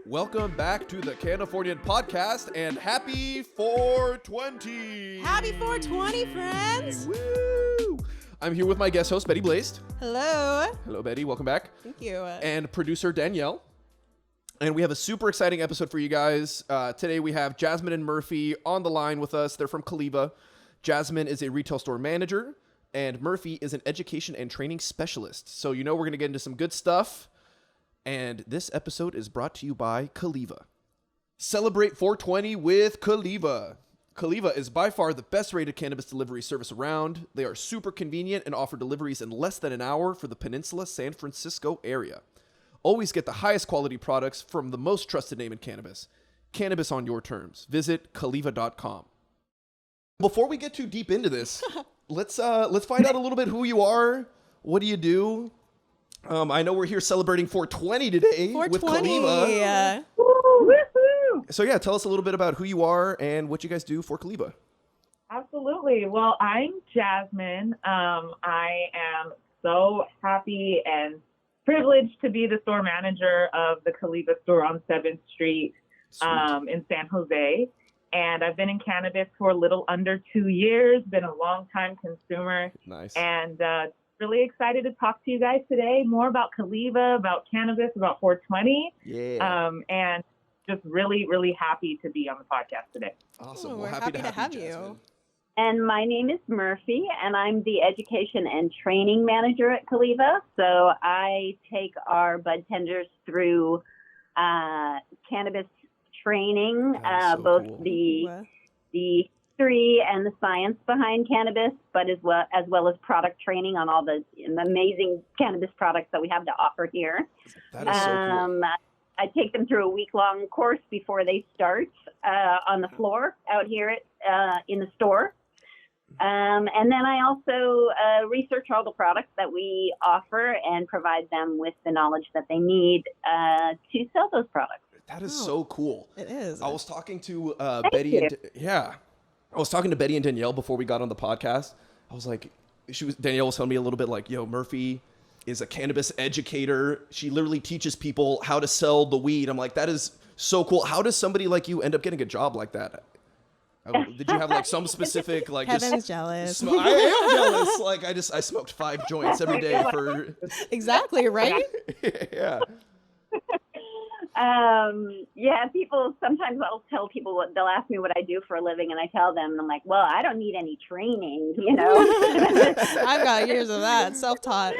Welcome back to the Cannifornian Podcast, and happy 420! Happy 420, friends! Woo! I'm here with my guest host, Betty Blazed. Hello. Hello, Betty. Welcome back. Thank you. And producer, Danielle. And we have a super exciting episode for you guys. Today we have Jasmine and Murphy on the line with us. They're from Caliva. Jasmine is a retail store manager, and Murphy is an education and training specialist. So you know we're going to get into some good stuff. And this episode is brought to you by Caliva. Celebrate 420 with Caliva. Caliva is by far the best rated cannabis delivery service around. They are super convenient and offer deliveries in less than an hour for the Peninsula San Francisco area. Always get the highest quality products from the most trusted name in cannabis. Cannabis on your terms. Visit caliva.com. Before we get too deep into this, let's find out a little bit who you are. What do you do? I know we're here celebrating 420 today 420. With Caliva. Yeah. So yeah, tell us a little bit about who you are and what you guys do for Caliva. Absolutely. Well, I'm Jasmine. I am so happy and privileged to be the store manager of the Caliva store on 7th Street in San Jose. And I've been in cannabis for a little under 2 years, been a long-time consumer. Nice. And really excited to talk to you guys today, more about Caliva, about cannabis, about 420. Yeah. And just really, really happy to be on the podcast today. Awesome. We're happy to have you. Jasmine. And my name is Murphy, and I'm the education and training manager at Caliva. So I take our bud tenders through cannabis training, both cool. the history and the science behind cannabis, but as well as product training on all the amazing cannabis products that we have to offer here. That is so cool. I take them through a week-long course before they start on the floor out here in the store. And then I also research all the products that we offer and provide them with the knowledge that they need to sell those products. That is so cool. It is. I was talking to Thank you. I was talking to Betty and Danielle before we got on the podcast. I was like, Danielle was telling me a little bit like, yo, Murphy is a cannabis educator. She literally teaches people how to sell the weed. I'm like, that is so cool. How does somebody like you end up getting a job like that? Did you have like some specific like? Kevin's jealous. I am jealous. Like I smoked 5 joints every day for. Exactly right. Yeah. People, sometimes I'll tell people they'll ask me what I do for a living, and I tell them, and I'm like, well, I don't need any training, you know. I've got years of that, self-taught.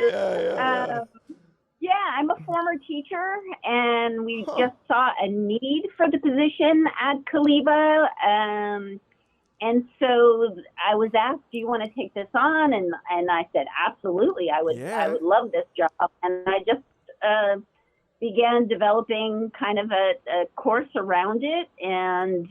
Yeah, I'm a former teacher, and we just saw a need for the position at Caliva. And so I was asked, do you want to take this on? And I said, absolutely, I would love this job. And I just began developing kind of a course around it. And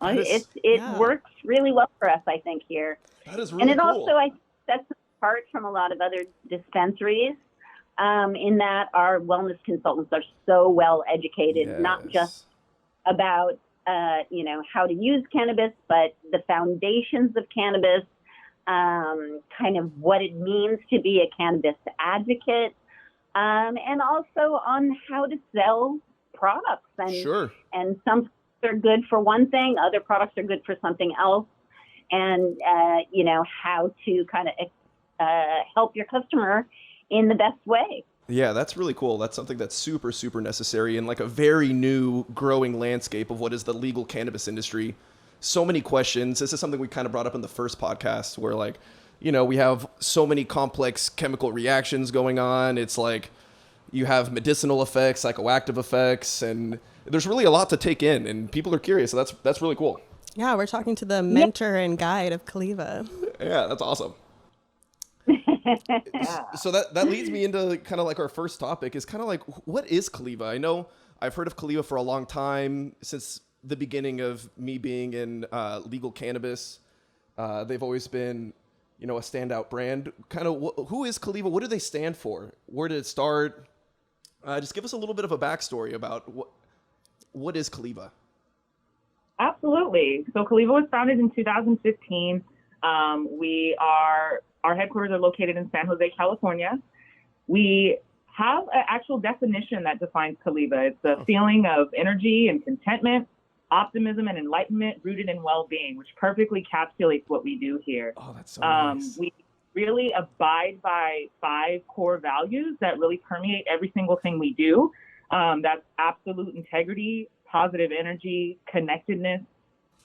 it works really well for us, I think, here. That is really cool. And it cool. also, I think, sets us apart from a lot of other dispensaries. In that our wellness consultants are so well educated, not just about, how to use cannabis, but the foundations of cannabis, kind of what it means to be a cannabis advocate, and also on how to sell products. And some products are good for one thing, other products are good for something else, and, how to kind of help your customer in the best way. Yeah, that's really cool. That's something that's super, super necessary in like a very new growing landscape of what is the legal cannabis industry. So many questions. This is something we kind of brought up in the first podcast where like, we have so many complex chemical reactions going on. It's like you have medicinal effects, psychoactive effects, and there's really a lot to take in and people are curious. So that's really cool. Yeah, we're talking to the mentor and guide of Caliva. Yeah, that's awesome. So that leads me into kind of like our first topic is kind of like, what is Caliva? I know I've heard of Caliva for a long time, since the beginning of me being in legal cannabis. They've always been, a standout brand. Kind of who is Caliva? What do they stand for? Where did it start? Just give us a little bit of a backstory about what is Caliva? Absolutely. So Caliva was founded in 2015. Our headquarters are located in San Jose, California. We have an actual definition that defines Caliva. It's a feeling of energy and contentment, optimism and enlightenment rooted in well-being, which perfectly encapsulates what we do here. Oh, that's so nice. We really abide by 5 core values that really permeate every single thing we do. That's absolute integrity, positive energy, connectedness,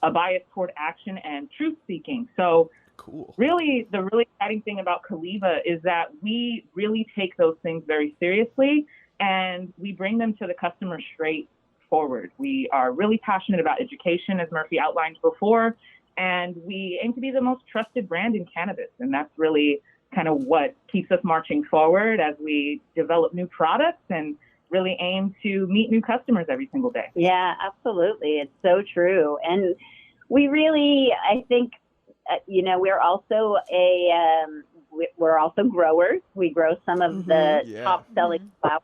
a bias toward action, and truth-seeking. So cool. Really, the really exciting thing about Caliva is that we really take those things very seriously, and we bring them to the customer straight forward. We are really passionate about education, as Murphy outlined before, and we aim to be the most trusted brand in cannabis. And that's really kind of what keeps us marching forward as we develop new products and really aim to meet new customers every single day. Yeah, absolutely. It's so true. And we really, I think, we're also we're also growers. We grow some of the top selling flowers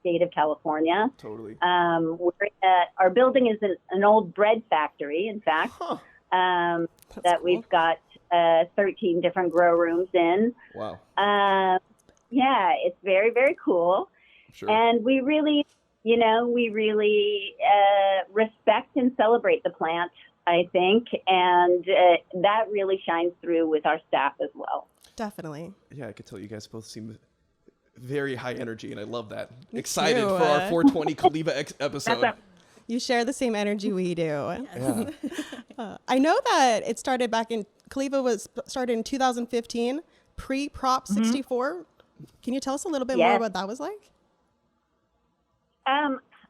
in the state of California. Totally. Our building is an old bread factory, in fact, that cool. we've got 13 different grow rooms in. Wow. Yeah, it's very, very cool. Sure. And we really, respect and celebrate the plant, I think. And that really shines through with our staff as well. Definitely. Yeah, I could tell you guys both seem very high energy, and I love that. Me Excited too. for our 420 Caliva episode. You share the same energy we do. Yeah. I know that it started Caliva was started in 2015, pre-Prop 64. Can you tell us a little bit more what that was like?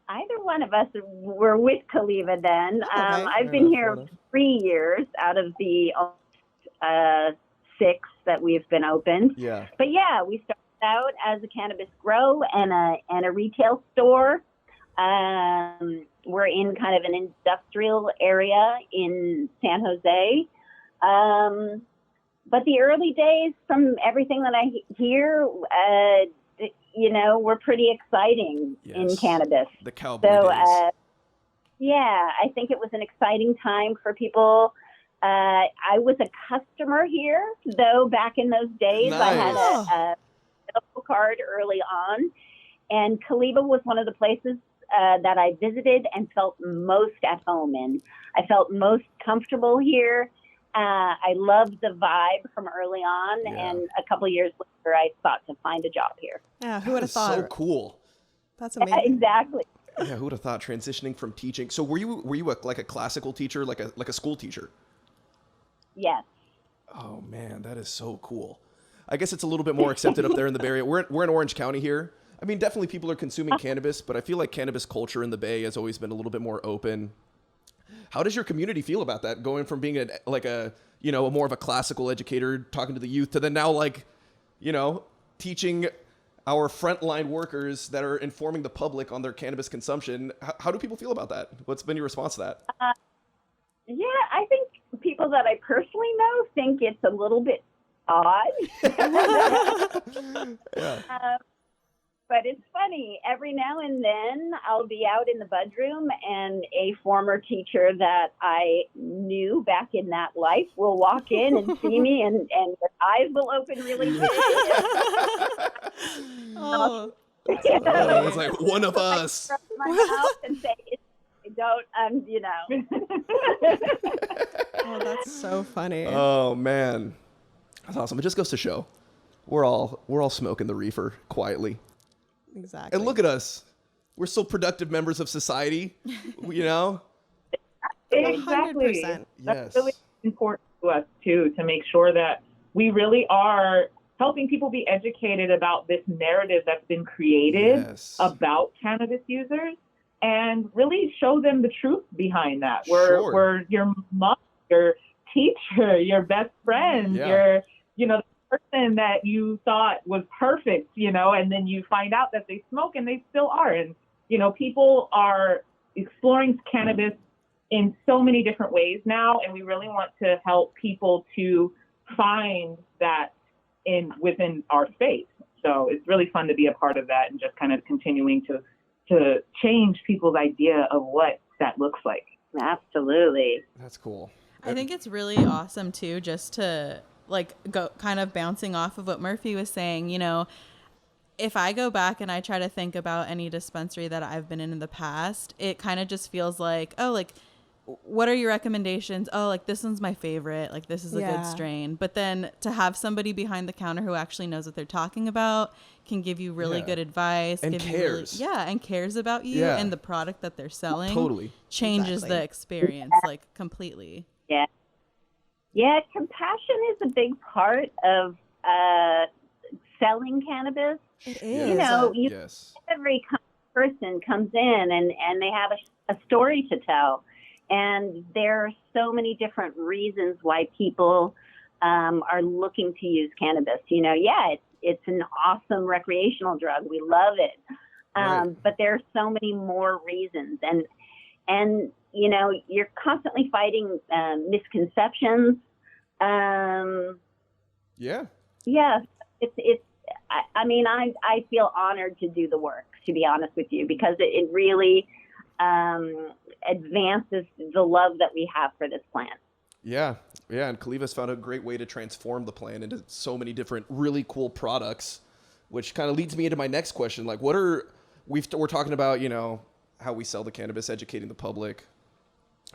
Either one of us were with Caliva then. Okay. I've been here 3 years out of the 6 that we've been opened. Yeah. But yeah, we started out as a cannabis grow and a retail store. We're in kind of an industrial area in San Jose. But the early days, from everything that I hear, were pretty exciting in cannabis. The cowboy days. Yeah, I think it was an exciting time for people. I was a customer here, though, back in those days. Nice. I had a medical card early on, and Caliva was one of the places that I visited and felt most at home in. I felt most comfortable here. I loved the vibe from early on, and a couple of years later, I thought to find a job here. Yeah, who would have thought? So cool. That's amazing. Exactly. Yeah, who would have thought transitioning from teaching? So were you like a classical teacher, like a school teacher? Yes. Oh man, that is so cool. I guess it's a little bit more accepted up there in the Bay Area. We're in Orange County here. I mean, definitely people are consuming cannabis, but I feel like cannabis culture in the Bay has always been a little bit more open. How does your community feel about that? Going from being a more of a classical educator talking to the youth to then now teaching our frontline workers that are informing the public on their cannabis consumption. How do people feel about that? What's been your response to that? Yeah, I think people that I personally know think it's a little bit odd. But it's funny. Every now and then I'll be out in the budroom and a former teacher that I knew back in that life will walk in and see me and their eyes will open really big. Oh, It's like one of us. My mouth and say, don't, Oh, that's so funny. Oh man, that's awesome. It just goes to show we're all smoking the reefer quietly. Exactly. And look at us. We're still productive members of society, Exactly. 100%. That's really important to us, too, to make sure that we really are helping people be educated about this narrative that's been created about cannabis users and really show them the truth behind that. We're your mom, your teacher, your best friend, your, the person that you thought was perfect, and then you find out that they smoke and they still are. And, people are exploring cannabis in so many different ways now. And we really want to help people to find that within our space. So it's really fun to be a part of that and just kind of continuing to change people's idea of what that looks like. Absolutely. That's cool. I think it's really awesome too, just to go kind of bouncing off of what Murphy was saying, if I go back and I try to think about any dispensary that I've been in the past, it kind of just feels like, oh, like, what are your recommendations? Oh, like this one's my favorite. Like this is a good strain. But then to have somebody behind the counter who actually knows what they're talking about, can give you really good advice. And cares. And cares about you and the product that they're selling. Totally. Changes the experience like completely. Yeah. Yeah, compassion is a big part of selling cannabis. It is. You know, every person comes in and they have a story to tell. And there are so many different reasons why people are looking to use cannabis. You know, it's an awesome recreational drug. We love it. But there are so many more reasons. And you know, you're constantly fighting misconceptions. I mean, I feel honored to do the work, to be honest with you, because it really advances the love that we have for this plant. Yeah, and Caliva's found a great way to transform the plant into so many different really cool products, which kind of leads me into my next question. Like, we're talking about, you know, how we sell the cannabis, educating the public,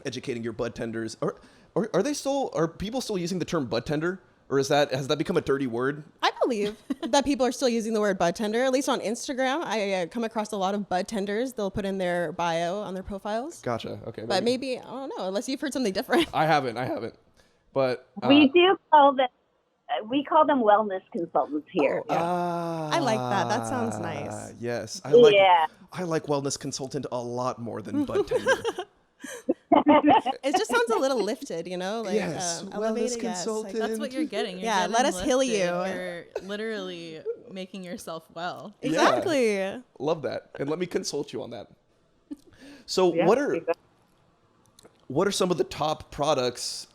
educating your bud tenders. Are people still using the term bud tender? Or has that become a dirty word? I believe that people are still using the word bud tender, at least on Instagram. I come across a lot of bud tenders. They'll put in their bio on their profiles. Gotcha. Okay. But maybe, I don't know, unless you've heard something different. I haven't. But we do call them, we call them wellness consultants here. I like that. That sounds nice. Yes. I like wellness consultant a lot more than bud tender. It just sounds a little lifted, you know, like wellness consultant. That's what you're getting. You're getting let us lifted. heal you. You're literally making yourself well. Exactly. Yeah. Love that. And let me consult you on that. So what are some of the top products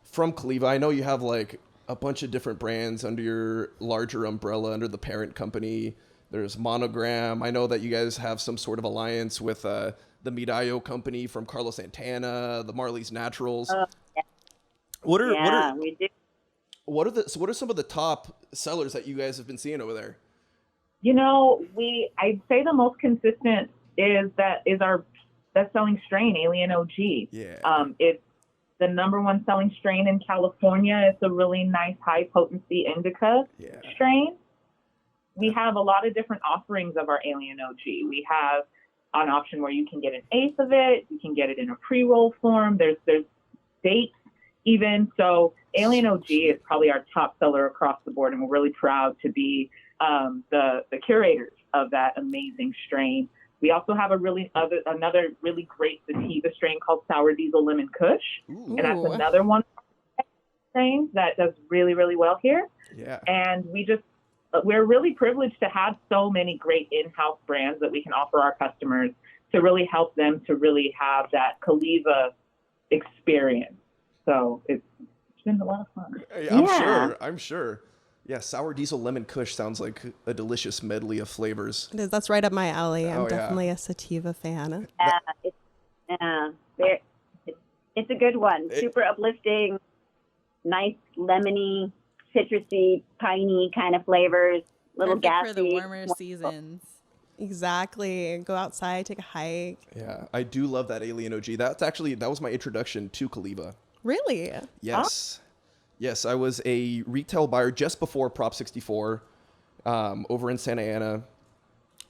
from Caliva? I know you have like a bunch of different brands under your larger umbrella, under the parent company. There's Monogram. I know that you guys have some sort of alliance with the Medallo company from Carlos Santana, the Marley's Naturals. What are some of the top sellers that you guys have been seeing over there? You know, I'd say the most consistent is our best-selling strain, Alien OG. Yeah. It's the number one selling strain in California. It's a really nice high potency indica strain. We have a lot of different offerings of our Alien OG. We have an option where you can get an eighth of it. You can get it in a pre-roll form. There's dates even. So Alien OG is probably our top seller across the board, and we're really proud to be the curators of that amazing strain. We also have another really great sativa strain called Sour Diesel Lemon Kush. Ooh. And that's another one strain that does really, really well here. Yeah. And we're really privileged to have so many great in-house brands that we can offer our customers to really help them to really have that Caliva experience. So it's been a lot of fun. I'm sure. Yeah, Sour Diesel Lemon Kush sounds like a delicious medley of flavors. It is. That's right up my alley. I'm definitely a sativa fan. It's a good one. Super uplifting, nice lemony, citrusy, piney kind of flavors. Little gassy for the warmer seasons. Exactly. Go outside, take a hike. Yeah, I do love that Alien OG. That was my introduction to Caliva. Really? Yes. Huh? Yes, I was a retail buyer just before Prop 64 over in Santa Ana.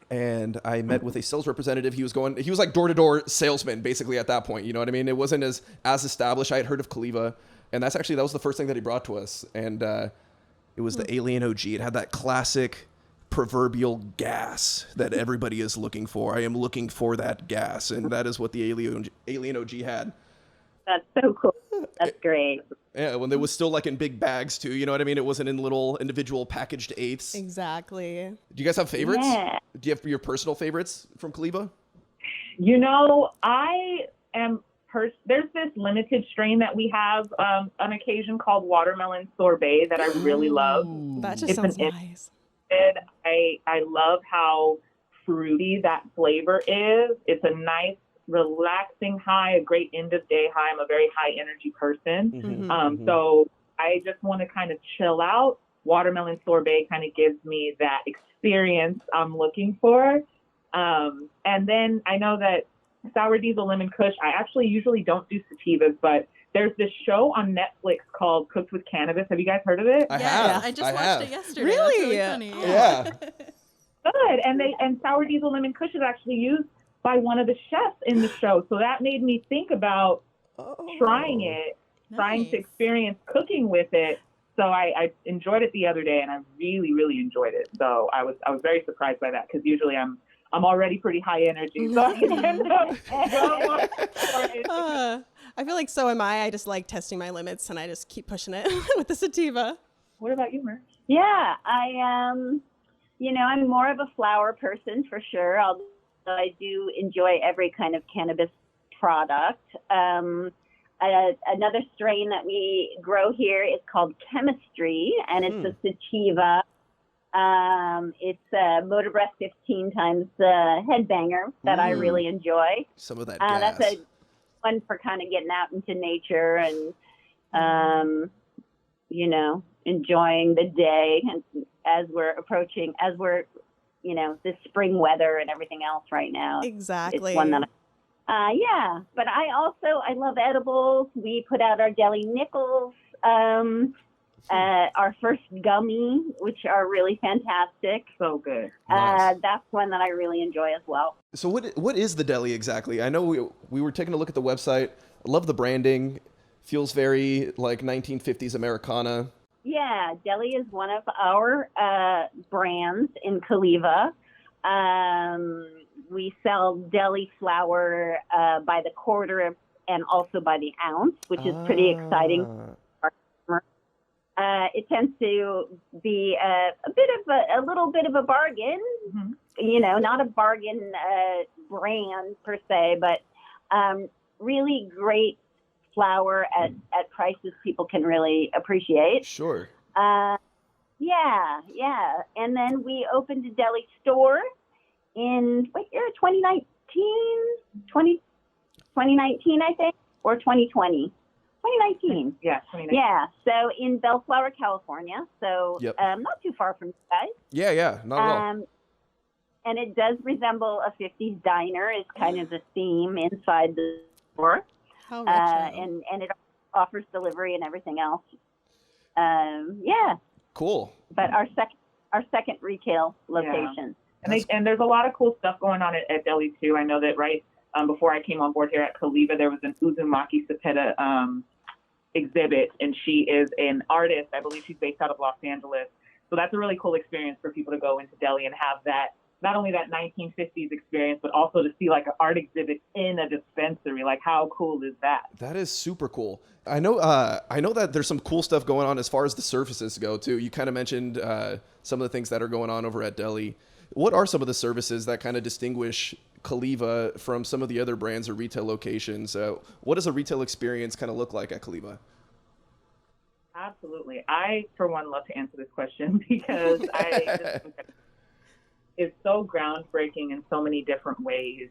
And I met with a sales representative. He was like door-to-door salesman, basically, at that point. You know what I mean? It wasn't as established. I had heard of Caliva. And that was the first thing that he brought to us. And it was the Alien OG. It had that classic proverbial gas that everybody is looking for. I am looking for that gas. And that is what the Alien OG had. That's so cool. That's great. Yeah, when it was still like in big bags too, you know what I mean? It wasn't in little individual packaged eighths. Exactly. Do you guys have favorites? Yeah. Do you have your personal favorites from Caliva? You know, there's this limited strain that we have on occasion called Watermelon Sorbet that I really love. That just sounds nice. I love how fruity that flavor is. It's a nice, relaxing high, a great end of day high. I'm a very high energy person. Mm-hmm. So I just want to kind of chill out watermelon sorbet kind of gives me that experience I'm looking for. And then I know that Sour Diesel Lemon Kush, I actually usually don't do sativas, but there's this show on Netflix called Cooked with Cannabis. Have you guys heard of it? I have. I just watched it yesterday. Really? That's really funny. Yeah. Good. And Sour Diesel Lemon Kush is actually used by one of the chefs in the show. So that made me think about trying it, trying to experience cooking with it. So I enjoyed it the other day, and I really, really enjoyed it. So I was very surprised by that, because usually I'm already pretty high energy. So I can end up I feel like so am I. I just like testing my limits, and I just keep pushing it with the sativa. What about you, Mer? Yeah, I'm more of a flower person for sure, although I do enjoy every kind of cannabis product. Another strain that we grow here is called Chemistry, and it's a sativa. It's a Motor Breath 15 times headbanger that I really enjoy. Some of that gas. That's a one for kind of getting out into nature and, enjoying the day. And as we're the spring weather and everything else right now. Exactly. It's one that but I love edibles. We put out our Deli Nickels, our first gummy, which are really fantastic. So good. Nice. That's one that I really enjoy as well. So what is the deli exactly? I know we were taking a look at the website. I love the branding. Feels very like 1950s Americana. Yeah, Deli is one of our brands in Caliva. We sell deli flower by the quarter and also by the ounce, which is pretty exciting. It tends to be a little bit of a bargain, not a bargain brand per se, but really great flower at prices people can really appreciate. Sure. Yeah. And then we opened a deli store in 2019, I think, or 2020. 2019. Yeah, 2019. Yeah, so in Bellflower, California. So not too far from you guys. Yeah, not at all. And it does resemble a 50s diner is kind of the theme inside the store. How retro. And it offers delivery and everything else. Cool. But our second retail location. Yeah. And there's a lot of cool stuff going on at Deli too. I know that before I came on board here at Caliva, there was an Uzumaki Cepeda exhibit, and she is an artist. I believe she's based out of Los Angeles. So that's a really cool experience for people to go into Deli and have that, not only that 1950s experience, but also to see like an art exhibit in a dispensary. Like, how cool is that? That is super cool. I know that there's some cool stuff going on as far as the services go too. You kind of mentioned some of the things that are going on over at Deli. What are some of the services that kind of distinguish Caliva from some of the other brands or retail locations? What does a retail experience kind of look like at Caliva? Absolutely. I, for one, love to answer this question because I just think that it's so groundbreaking in so many different ways.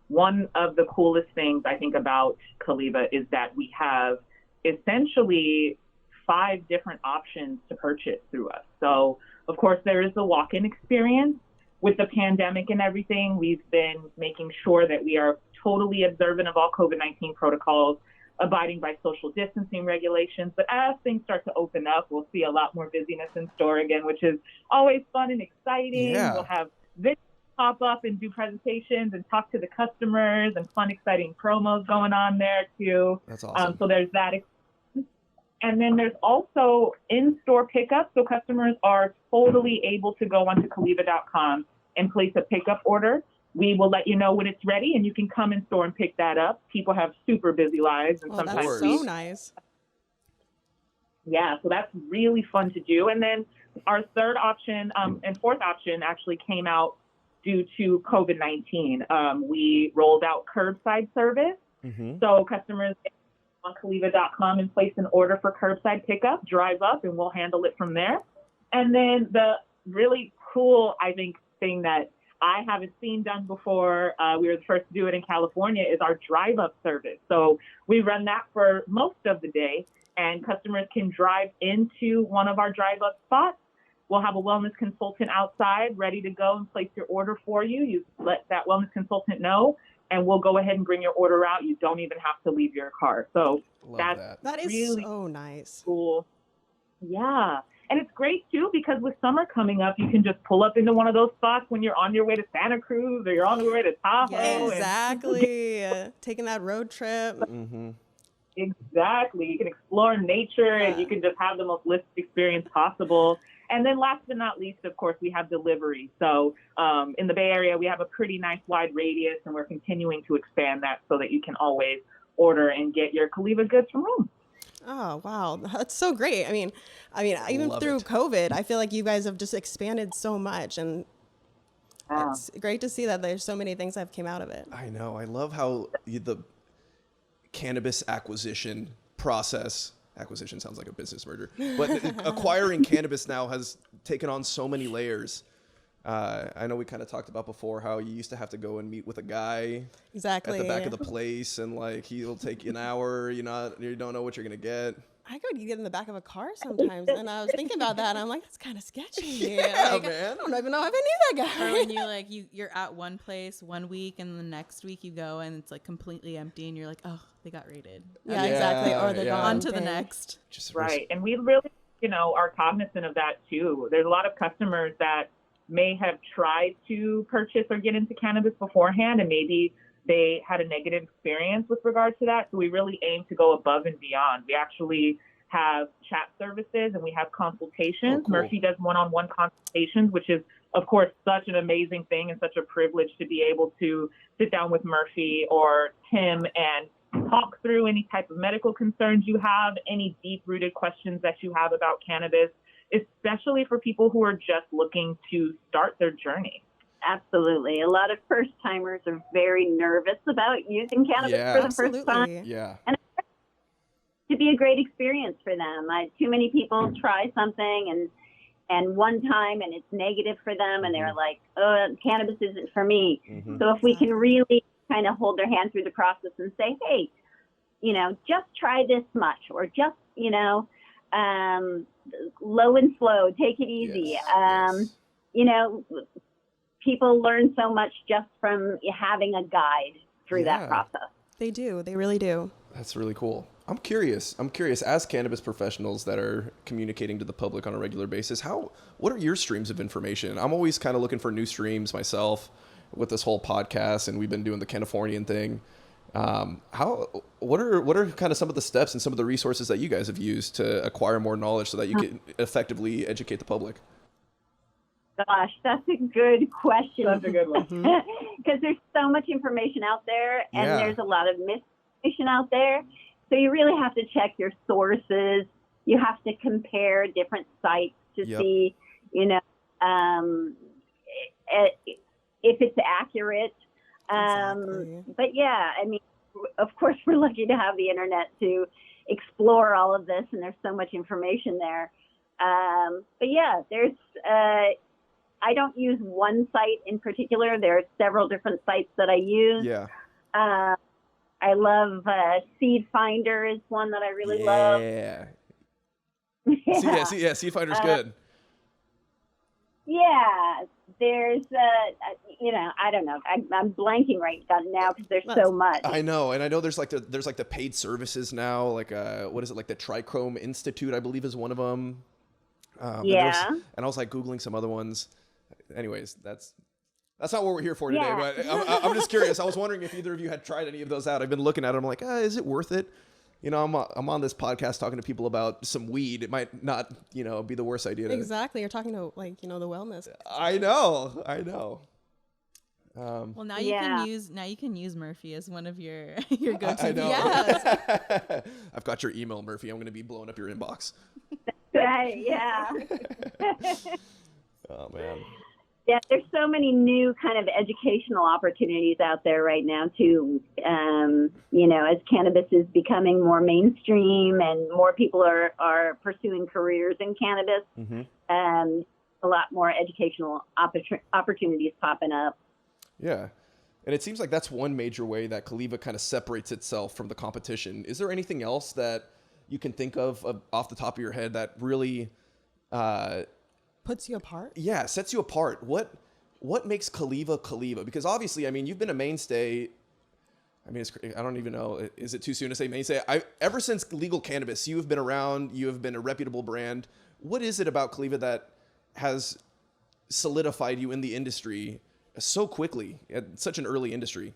One of the coolest things I think about Caliva is that we have essentially 5 different options to purchase through us. So, of course, there is the walk-in experience. With the pandemic and everything, we've been making sure that we are totally observant of all COVID-19 protocols, abiding by social distancing regulations. But as things start to open up, we'll see a lot more busyness in store again, which is always fun and exciting. Yeah. We'll have videos pop up and do presentations and talk to the customers, and fun, exciting promos going on there too. That's awesome. So there's that. And then there's also in-store pickup. So customers are totally able to go onto Caliva.com and place a pickup order. We will let you know when it's ready, and you can come in store and pick that up. People have super busy lives, and sometimes that's so nice. Yeah, so that's really fun to do. And then our third option and fourth option actually came out due to COVID-19. We rolled out curbside service. Mm-hmm. So customers on Caliva.com and place an order for curbside pickup, drive up, and we'll handle it from there. And then the really cool, I think, thing that I haven't seen done before, we were the first to do it in California, is our drive-up service. So we run that for most of the day, and customers can drive into one of our drive-up spots. We'll have a wellness consultant outside ready to go and place your order for you. You let that wellness consultant know, and we'll go ahead and bring your order out. You don't even have to leave your car. So that is really so nice. Cool. Yeah. And it's great, too, because with summer coming up, you can just pull up into one of those spots when you're on your way to Santa Cruz or you're on your way to Tahoe. Yeah, exactly. Taking that road trip. Mm-hmm. Exactly. You can explore nature and you can just have the most holistic experience possible. And then last but not least, of course, we have delivery. So in the Bay Area, we have a pretty nice wide radius, and we're continuing to expand that so that you can always order and get your Caliva goods from home. Oh, wow. That's so great. I mean, even through COVID, I feel like you guys have just expanded so much, and it's great to see that there's so many things that have came out of it. I know. I love how the cannabis acquisition sounds like a business merger, but acquiring cannabis now has taken on so many layers. I know we kind of talked about before how you used to have to go and meet with a guy at the back of the place, and like he'll take you an hour. You don't know what you're gonna get. I go to get in the back of a car sometimes, and I was thinking about that, and I'm like, that's kind of sketchy. Yeah, like, man. I don't even know if I knew that guy. Or when you're at one place 1 week, and the next week you go and it's like completely empty, and you're like, oh, they got raided. Yeah, exactly. Or they're gone. On to the next. Right. And we really, are cognizant of that too. There's a lot of customers that may have tried to purchase or get into cannabis beforehand, and maybe they had a negative experience with regard to that. So we really aim to go above and beyond. We actually have chat services and we have consultations. Oh, cool. Murphy does one-on-one consultations, which is, of course, such an amazing thing and such a privilege to be able to sit down with Murphy or Tim and talk through any type of medical concerns you have, any deep-rooted questions that you have about cannabis, especially for people who are just looking to start their journey. Absolutely. A lot of first-timers are very nervous about using cannabis for the first time. Yeah. And to be a great experience for them. Too many people try something and one time and it's negative for them, and they're like, oh, cannabis isn't for me. Mm-hmm. So if we can really kind of hold their hand through the process and say, hey, just try this much, or just, low and slow, take it easy. Yes. People learn so much just from having a guide through that process. They do. They really do. That's really cool. I'm curious, as cannabis professionals that are communicating to the public on a regular basis, what are your streams of information? I'm always kind of looking for new streams myself with this whole podcast, and we've been doing the Cannifornian thing. What are kind of some of the steps and some of the resources that you guys have used to acquire more knowledge so that you can effectively educate the public? Gosh, that's a good question. That's a good one. Because there's so much information out there, and there's a lot of misinformation out there. So you really have to check your sources. You have to compare different sites to see, if it's accurate. Exactly. But of course, we're lucky to have the internet to explore all of this, and there's so much information there. There's. I don't use one site in particular. There are several different sites that I use. Yeah. I love Seed Finder is one that I really love. Yeah. Seed Finder's good. Yeah. There's, I don't know. I'm blanking right now because there's so much. I know. And I know there's like the paid services now, like what is it, like the Trichome Institute, I believe is one of them. And I was like Googling some other ones. Anyways, that's not what we're here for today, but I'm just curious. I was wondering if either of you had tried any of those out. I've been looking at it. I'm like, is it worth it? I'm on this podcast talking to people about some weed. It might not, be the worst idea. Exactly. You're talking to the wellness. I know. Well, now you can use Murphy as one of your go-to. I know. Yes. I've got your email, Murphy. I'm going to be blowing up your inbox. Right. Yeah. Oh man. Yeah, there's so many new kind of educational opportunities out there right now too. As cannabis is becoming more mainstream and more people are pursuing careers in cannabis. Mm-hmm. a lot more educational opportunities popping up. Yeah. And it seems like that's one major way that Caliva kind of separates itself from the competition. Is there anything else that you can think of off the top of your head that really puts you apart? Yeah, sets you apart. What makes Caliva Caliva? Because obviously, I mean, you've been a mainstay. I mean, I don't even know. Is it too soon to say mainstay? Ever since legal cannabis, you have been around. You have been a reputable brand. What is it about Caliva that has solidified you in the industry so quickly at such an early industry?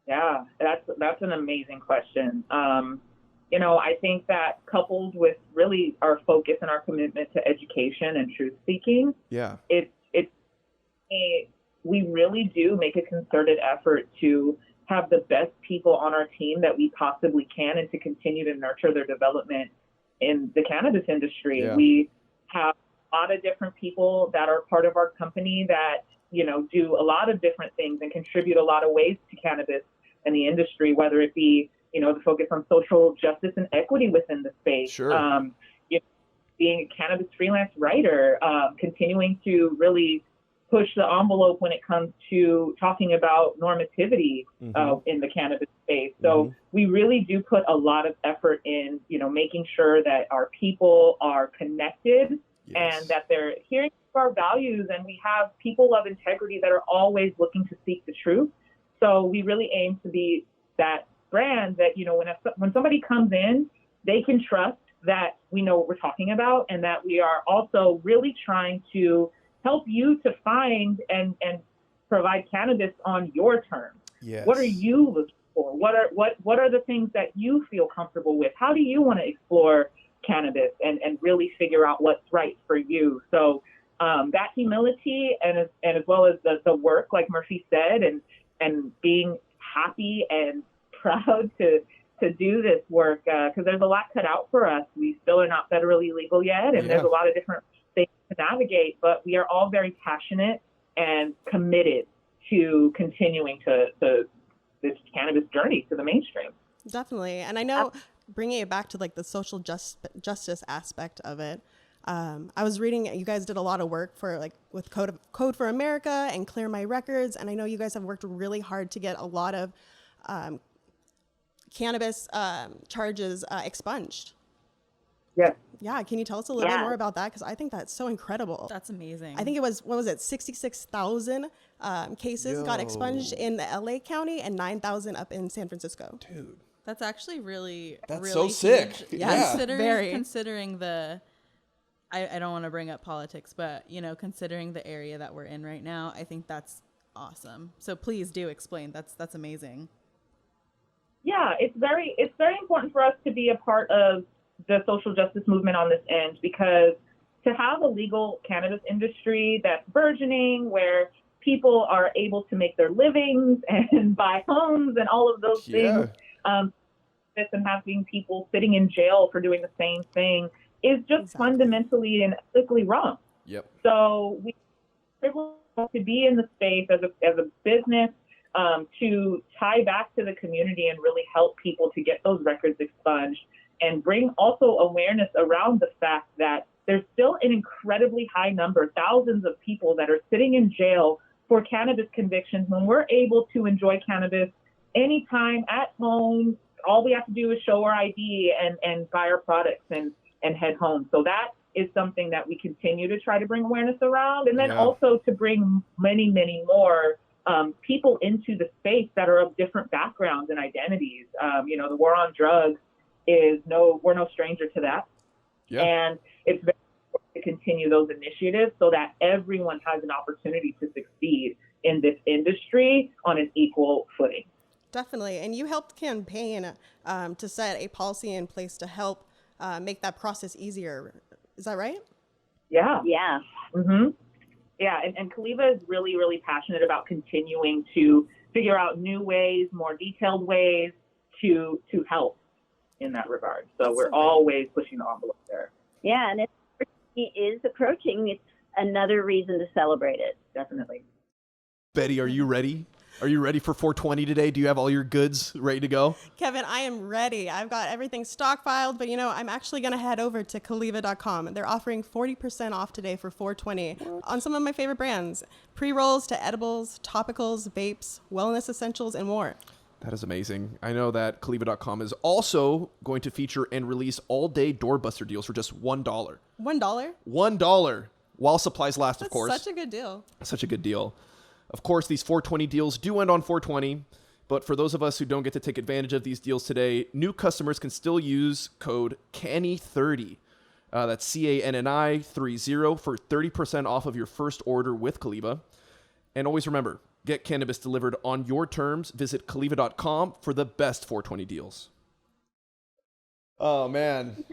Yeah, that's an amazing question. I think that coupled with really our focus and our commitment to education and truth seeking, we really do make a concerted effort to have the best people on our team that we possibly can and to continue to nurture their development in the cannabis industry. Yeah. We have a lot of different people that are part of our company that, do a lot of different things and contribute a lot of ways to cannabis and the industry, whether it be, the focus on social justice and equity within the space. Sure. Being a cannabis freelance writer, continuing to really push the envelope when it comes to talking about normativity in the cannabis space. So we really do put a lot of effort in, making sure that our people are connected and that they're hearing our values, and we have people of integrity that are always looking to seek the truth. So we really aim to be that brand that, when somebody comes in, they can trust that we know what we're talking about, and that we are also really trying to help you to find and provide cannabis on your terms. Yes. What are you looking for? What are the things that you feel comfortable with? How do you want to explore cannabis and really figure out what's right for you? So that humility and as well as the work, like Murphy said, and being happy and proud to do this work, because there's a lot cut out for us. We still are not federally legal yet, and there's a lot of different things to navigate, but we are all very passionate and committed to continuing to this cannabis journey to the mainstream. Definitely. And I know bringing it back to like the social justice aspect of it, I was reading, you guys did a lot of work with Code for America and Clear My Records. And I know you guys have worked really hard to get a lot of cannabis charges expunged. Yes. Yeah. Can you tell us a little bit more about that? Because I think that's so incredible. That's amazing. I think it was, 66,000 cases got expunged in the LA County and 9,000 up in San Francisco. Dude. That's actually really so sick. Huge. Yeah. Considering the, I don't want to bring up politics, but considering the area that we're in right now, I think that's awesome. So please do explain. That's amazing. Yeah, it's very important for us to be a part of the social justice movement on this end, because to have a legal cannabis industry that's burgeoning, where people are able to make their livings and buy homes and all of those things, and having people sitting in jail for doing the same thing is just fundamentally and ethically wrong. Yep. So we are privileged to be in the space as a business, to tie back to the community and really help people to get those records expunged, and bring also awareness around the fact that there's still an incredibly high number, thousands of people that are sitting in jail for cannabis convictions, when we're able to enjoy cannabis anytime at home. All we have to do is show our ID and buy our products and head home. So that is something that we continue to try to bring awareness around. And then also to bring many, many more people into the space that are of different backgrounds and identities. The war on drugs we're no stranger to that. Yeah. And it's very important to continue those initiatives so that everyone has an opportunity to succeed in this industry on an equal footing. Definitely. And you helped campaign to set a policy in place to help make that process easier. Is that right? Yeah. Yeah. Mm-hmm. Yeah. And Caliva is really, really passionate about continuing to figure out new ways, more detailed ways to help in that regard. So we're always pushing the envelope there. Yeah. And it is approaching. It's another reason to celebrate it. Definitely. Betty, are you ready? Are you ready for 420 today? Do you have all your goods ready to go? Kevin, I am ready. I've got everything stockpiled, but I'm actually going to head over to Caliva.com. They're offering 40% off today for 420 on some of my favorite brands. Pre-rolls to edibles, topicals, vapes, wellness essentials, and more. That is amazing. I know that Caliva.com is also going to feature and release all-day doorbuster deals for just $1. $1? $1 while supplies last, of That's course. such a good deal. Such a good deal. Of course, these 420 deals do end on 420, but for those of us who don't get to take advantage of these deals today, new customers can still use code CANNI30. That's CANNI 30 for 30% off of your first order with Caliva. And always remember, get cannabis delivered on your terms. Visit Caliva.com for the best 420 deals. Oh, man.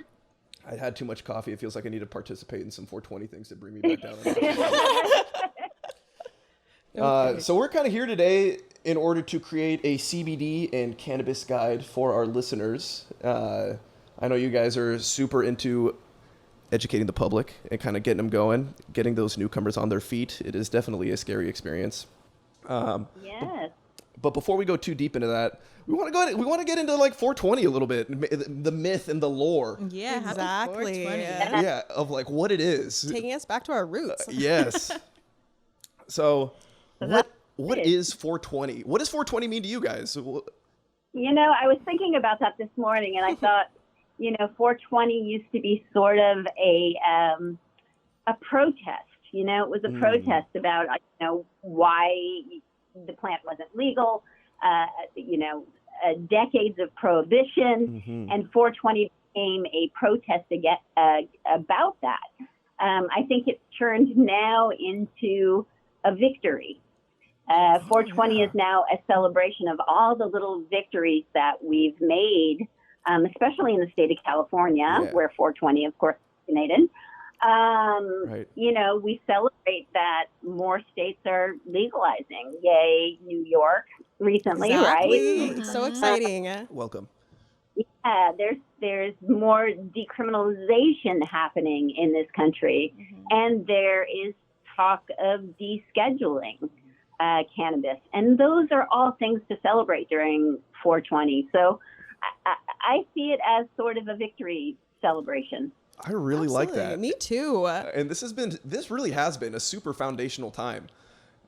I had too much coffee. It feels like I need to participate in some 420 things to bring me back down. So we're kind of here today in order to create a CBD and cannabis guide for our listeners. I know you guys are super into educating the public and kind of getting them going, getting those newcomers on their feet. It is definitely a scary experience. Yes. But before we go too deep into that, we want to get into like 420 a little bit, the myth and the lore. Yeah, exactly. Yeah, of like what it is. Taking us back to our roots. Yes. So what is 420? What does 420 mean to you guys? I was thinking about that this morning, and I thought, 420 used to be sort of a protest. It was a protest about, why the plant wasn't legal, decades of prohibition, and 420 became a protest about that. I think it's turned now into a victory. 420 is now a celebration of all the little victories that we've made, especially in the state of California, where 420, of course, originated. Right. We celebrate that more states are legalizing. Yay, New York recently, Exactly. right? So exciting. Welcome. Yeah, there's more decriminalization happening in this country, and there is talk of descheduling cannabis, and those are all things to celebrate during 420. So I see it as sort of a victory celebration. I really like that. Me too. And this really has been a super foundational time.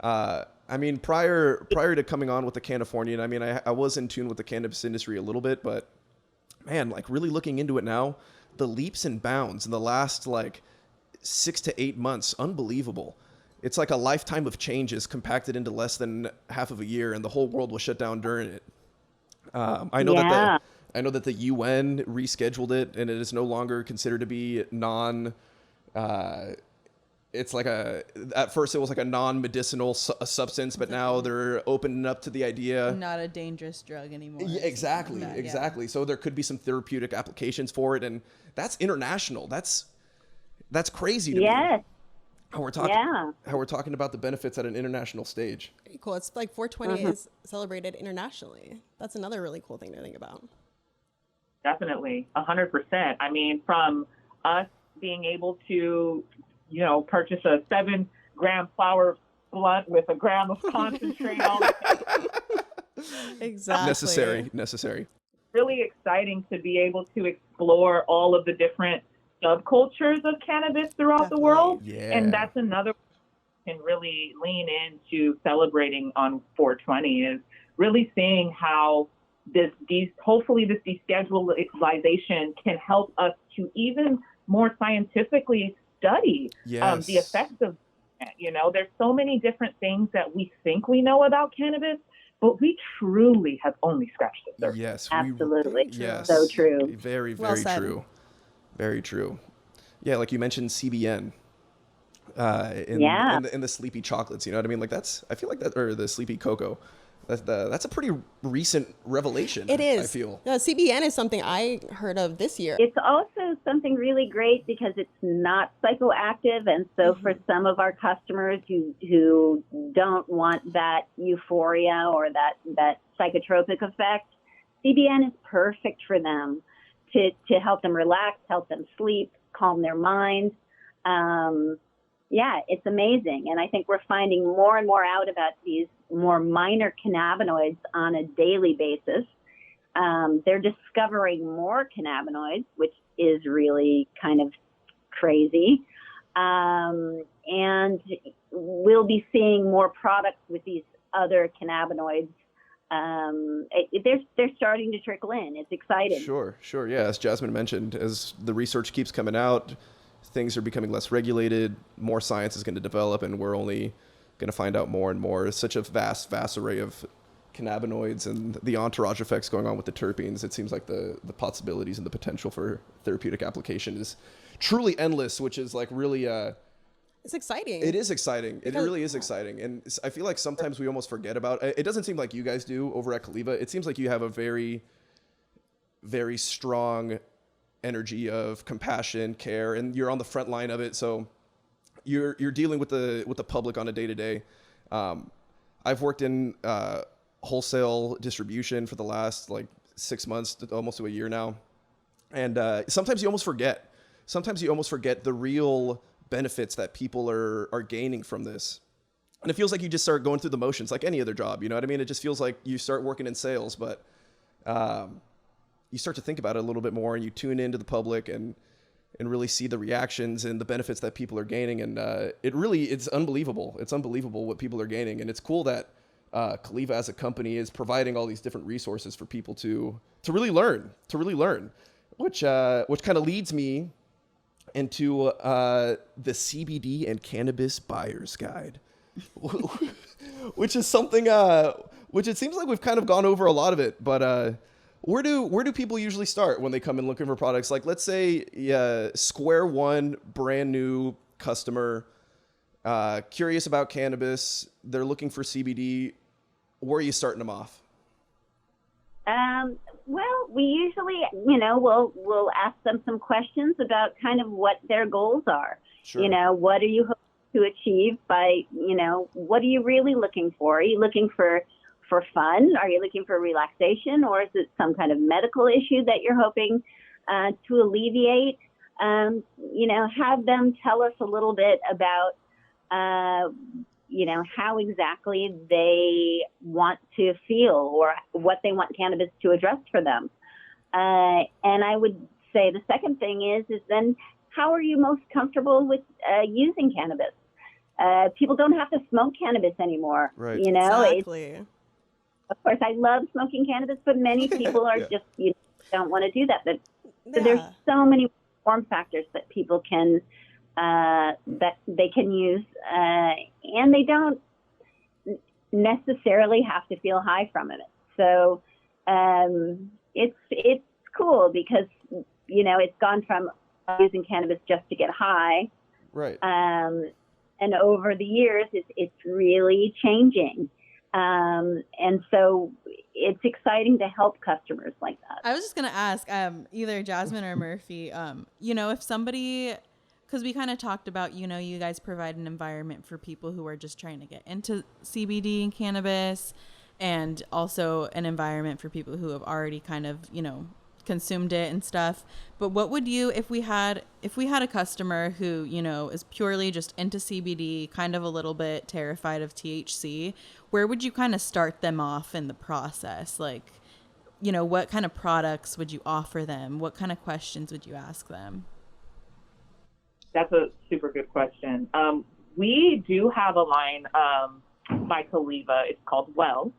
I mean, prior to coming on with the Cannifornian, I mean, I was in tune with the cannabis industry a little bit, but man, like really looking into it now, the leaps and bounds in the last like 6 to 8 months, unbelievable. It's like a lifetime of changes compacted into less than half of a year, and the whole world was shut down during it. I know that the UN rescheduled it, and it is no longer considered to be it's like at first it was like a non-medicinal substance, but now they're opening up to the idea. Not a dangerous drug anymore. Yeah, exactly. So there could be some therapeutic applications for it, and that's international. That's crazy to me. How we're talking about the benefits at an international stage. Pretty cool. It's like 420 is celebrated internationally. That's another really cool thing to think about. Definitely, 100%. I mean, from us being able to, purchase a 7-gram flower blunt with a gram of concentrate, all that. Exactly. Necessary. Really exciting to be able to explore all of the different subcultures of cannabis throughout the world. Yeah. And that's another can really lean into celebrating on 420 is really seeing how hopefully this deschedulization can help us to even more scientifically study the effects of it. There's so many different things that we think we know about cannabis, but we truly have only scratched the surface. Yes, absolutely. Yes, so true. Very, Well very said. true. Very true. Yeah, like you mentioned CBN. In the sleepy chocolates, you know what I mean? Like I feel like that, or the sleepy cocoa. That's a pretty recent revelation. It is. I feel. No, CBN is something I heard of this year. It's also something really great because it's not psychoactive, and so for some of our customers who don't want that euphoria or that psychotropic effect, CBN is perfect for them to help them relax, help them sleep, calm their mind. It's amazing. And I think we're finding more and more out about these more minor cannabinoids on a daily basis. They're discovering more cannabinoids, which is really kind of crazy. And we'll be seeing more products with these other cannabinoids. They're starting to trickle in. It's exciting. Sure. Yeah, as Jasmine mentioned, as the research keeps coming out, things are becoming less regulated, more science is going to develop, and we're only going to find out more and more. It's such a vast array of cannabinoids and the entourage effects going on with the terpenes. It seems like the possibilities and the potential for therapeutic application is truly endless, which is like really it's exciting. It is exciting. It really is exciting. And I feel like sometimes we almost forget about it. It doesn't seem like you guys do over at Caliva. It seems like you have a very, very strong energy of compassion, care, and you're on the front line of it. So you're dealing with the public on a day-to-day. I've worked in wholesale distribution for the last like 6 months, almost to a year now. And sometimes you almost forget the real benefits that people are gaining from this. And it feels like you just start going through the motions like any other job. You know what I mean? It just feels like you start working in sales, but you start to think about it a little bit more, and you tune into the public and really see the reactions and the benefits that people are gaining. And it's unbelievable. It's unbelievable what people are gaining. And it's cool that Caliva as a company is providing all these different resources for people to really learn, which kind of leads me into the CBD and Cannabis Buyer's Guide, which is something which it seems like we've kind of gone over a lot of it, but where do people usually start when they come in looking for products? Like, let's say square one, brand new customer, curious about cannabis, they're looking for CBD. Where are you starting them off? Well, we usually, we'll ask them some questions about kind of what their goals are. Sure. What are you hoping to achieve by, what are you really looking for? Are you looking for fun? Are you looking for relaxation? Or is it some kind of medical issue that you're hoping to alleviate? Have them tell us a little bit about, how exactly they want to feel or what they want cannabis to address for them. And I would say the second thing is then how are you most comfortable with using cannabis? People don't have to smoke cannabis anymore. Right. Exactly. Of course, I love smoking cannabis, but many people are just don't want to do that. But there's so many form factors that people can that they can use, and they don't necessarily have to feel high from it. So it's cool because it's gone from using cannabis just to get high, right? And over the years, it's really changing. And so it's exciting to help customers like that. I was just going to ask either Jasmine or Murphy, if somebody, because we kind of talked about, you guys provide an environment for people who are just trying to get into CBD and cannabis, and also an environment for people who have already kind of, consumed it and stuff. But what would you, if we had a customer who, is purely just into CBD, kind of a little bit terrified of THC, where would you kind of start them off in the process? Like, what kind of products would you offer them? What kind of questions would you ask them? That's a super good question. We do have a line by Caliva. It's called Well.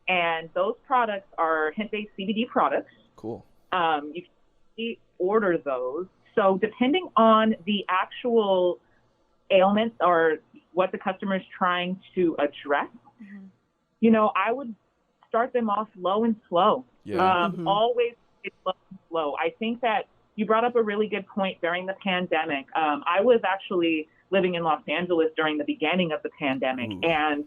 And those products are hemp-based CBD products. Cool. You can order those. So depending on the actual ailments or what the customer is trying to address, I would start them off low and slow. Yeah. Always low and slow. I think that you brought up a really good point during the pandemic. I was actually living in Los Angeles during the beginning of the pandemic and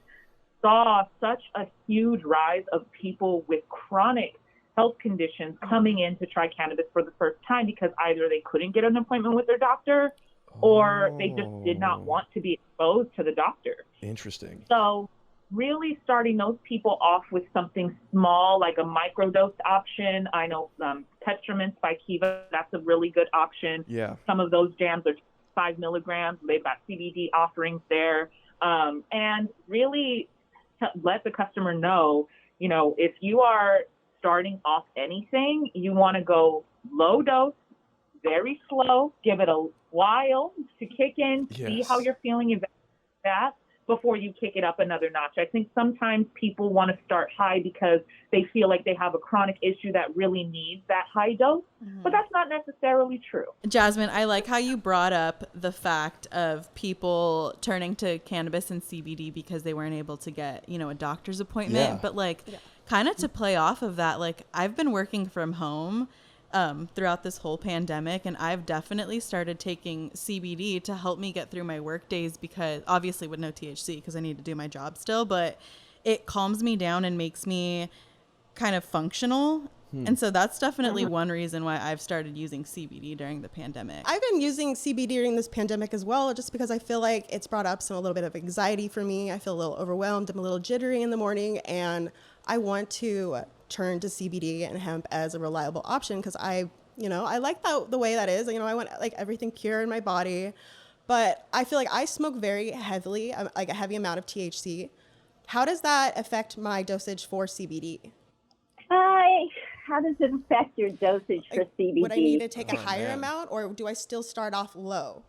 saw such a huge rise of people with chronic health conditions coming in to try cannabis for the first time because either they couldn't get an appointment with their doctor or they just did not want to be exposed to the doctor. Interesting. So really starting those people off with something small, like a microdose option. I know Tetraments by Kiva, that's a really good option. Yeah. Some of those jams are 5 milligrams. They've got CBD offerings there. And really let the customer know, if you are starting off anything, you want to go low dose, very slow, give it a while to kick in, see how you're feeling about that before you kick it up another notch. I think sometimes people want to start high because they feel like they have a chronic issue that really needs that high dose, but that's not necessarily true. Jasmine, I like how you brought up the fact of people turning to cannabis and CBD because they weren't able to get, a doctor's appointment, but kind of to play off of that, like I've been working from home throughout this whole pandemic, and I've definitely started taking CBD to help me get through my work days, because obviously with no THC because I need to do my job still, but it calms me down and makes me kind of functional. And so that's definitely one reason why I've started using CBD during the pandemic. I've been using CBD during this pandemic as well, just because I feel like it's brought up a little bit of anxiety for me. I feel a little overwhelmed. I'm a little jittery in the morning, and I want to turn to CBD and hemp as a reliable option because I like the way that is. I want like everything pure in my body, but I feel like I smoke very heavily, like a heavy amount of THC. How does that affect my dosage for CBD? How does it affect your dosage for CBD? Would I need to take a higher amount, or do I still start off low?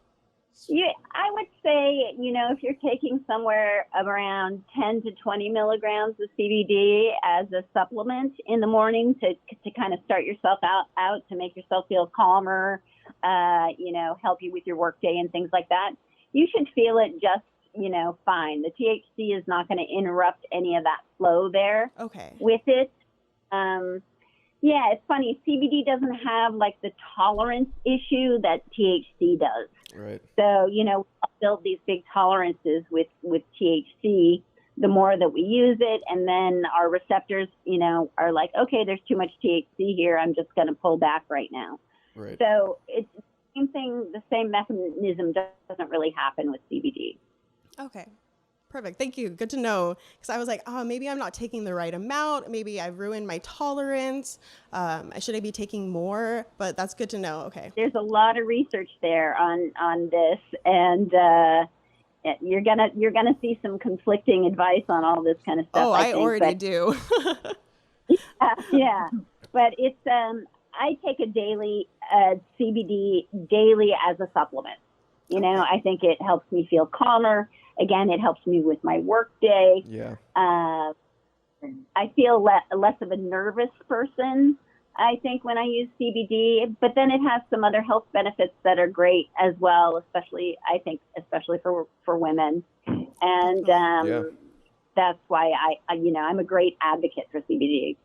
Yeah, I would say, if you're taking somewhere around 10 to 20 milligrams of CBD as a supplement in the morning to kind of start yourself out to make yourself feel calmer, help you with your workday and things like that, you should feel it just, fine. The THC is not going to interrupt any of that flow there with it. Yeah, it's funny. CBD doesn't have like the tolerance issue that THC does. Right. So, we'll build these big tolerances with THC the more that we use it. And then our receptors, are like, okay, there's too much THC here. I'm just going to pull back right now. Right. So it's the same thing. The same mechanism doesn't really happen with CBD. Okay. Perfect. Thank you. Good to know. Because I was like, maybe I'm not taking the right amount. Maybe I've ruined my tolerance. Should I be taking more? But that's good to know. Okay. There's a lot of research there on this, and you're gonna see some conflicting advice on all this kind of stuff. Oh, I already do. Yeah. But it's I take a daily CBD daily as a supplement. I think it helps me feel calmer. Again, it helps me with my work day. Yeah. I feel less of a nervous person, I think, when I use CBD. But then it has some other health benefits that are great as well, especially for women. And that's why I'm a great advocate for CBD.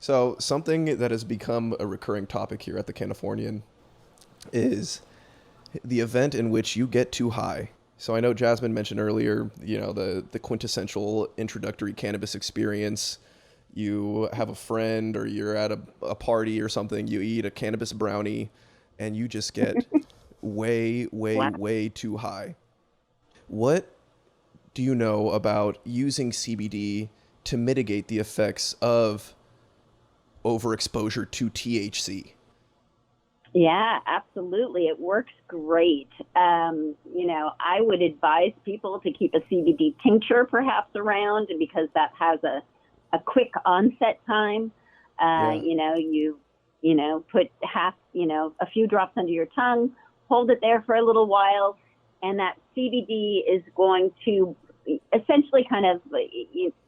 So something that has become a recurring topic here at the Cannifornian is the event in which you get too high. So I know Jasmine mentioned earlier, the quintessential introductory cannabis experience. You have a friend or you're at a party or something, you eat a cannabis brownie and you just get way, way too high. What do you know about using CBD to mitigate the effects of overexposure to THC? Yeah, absolutely. It works great. I would advise people to keep a CBD tincture perhaps around because that has a quick onset time. You put a few drops under your tongue, hold it there for a little while, and that CBD is going to essentially kind of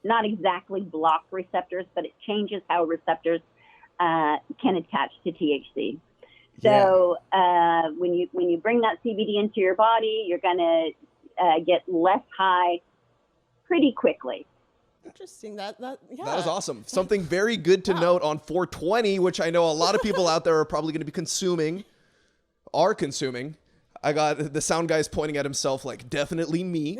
not exactly block receptors, but it changes how receptors can attach to THC. So when you bring that CBD into your body, you're going to get less high pretty quickly. Interesting. That was awesome. Something very good to note on 420, which I know a lot of people out there are probably going to be consuming. I got the sound guy's pointing at himself like, definitely me.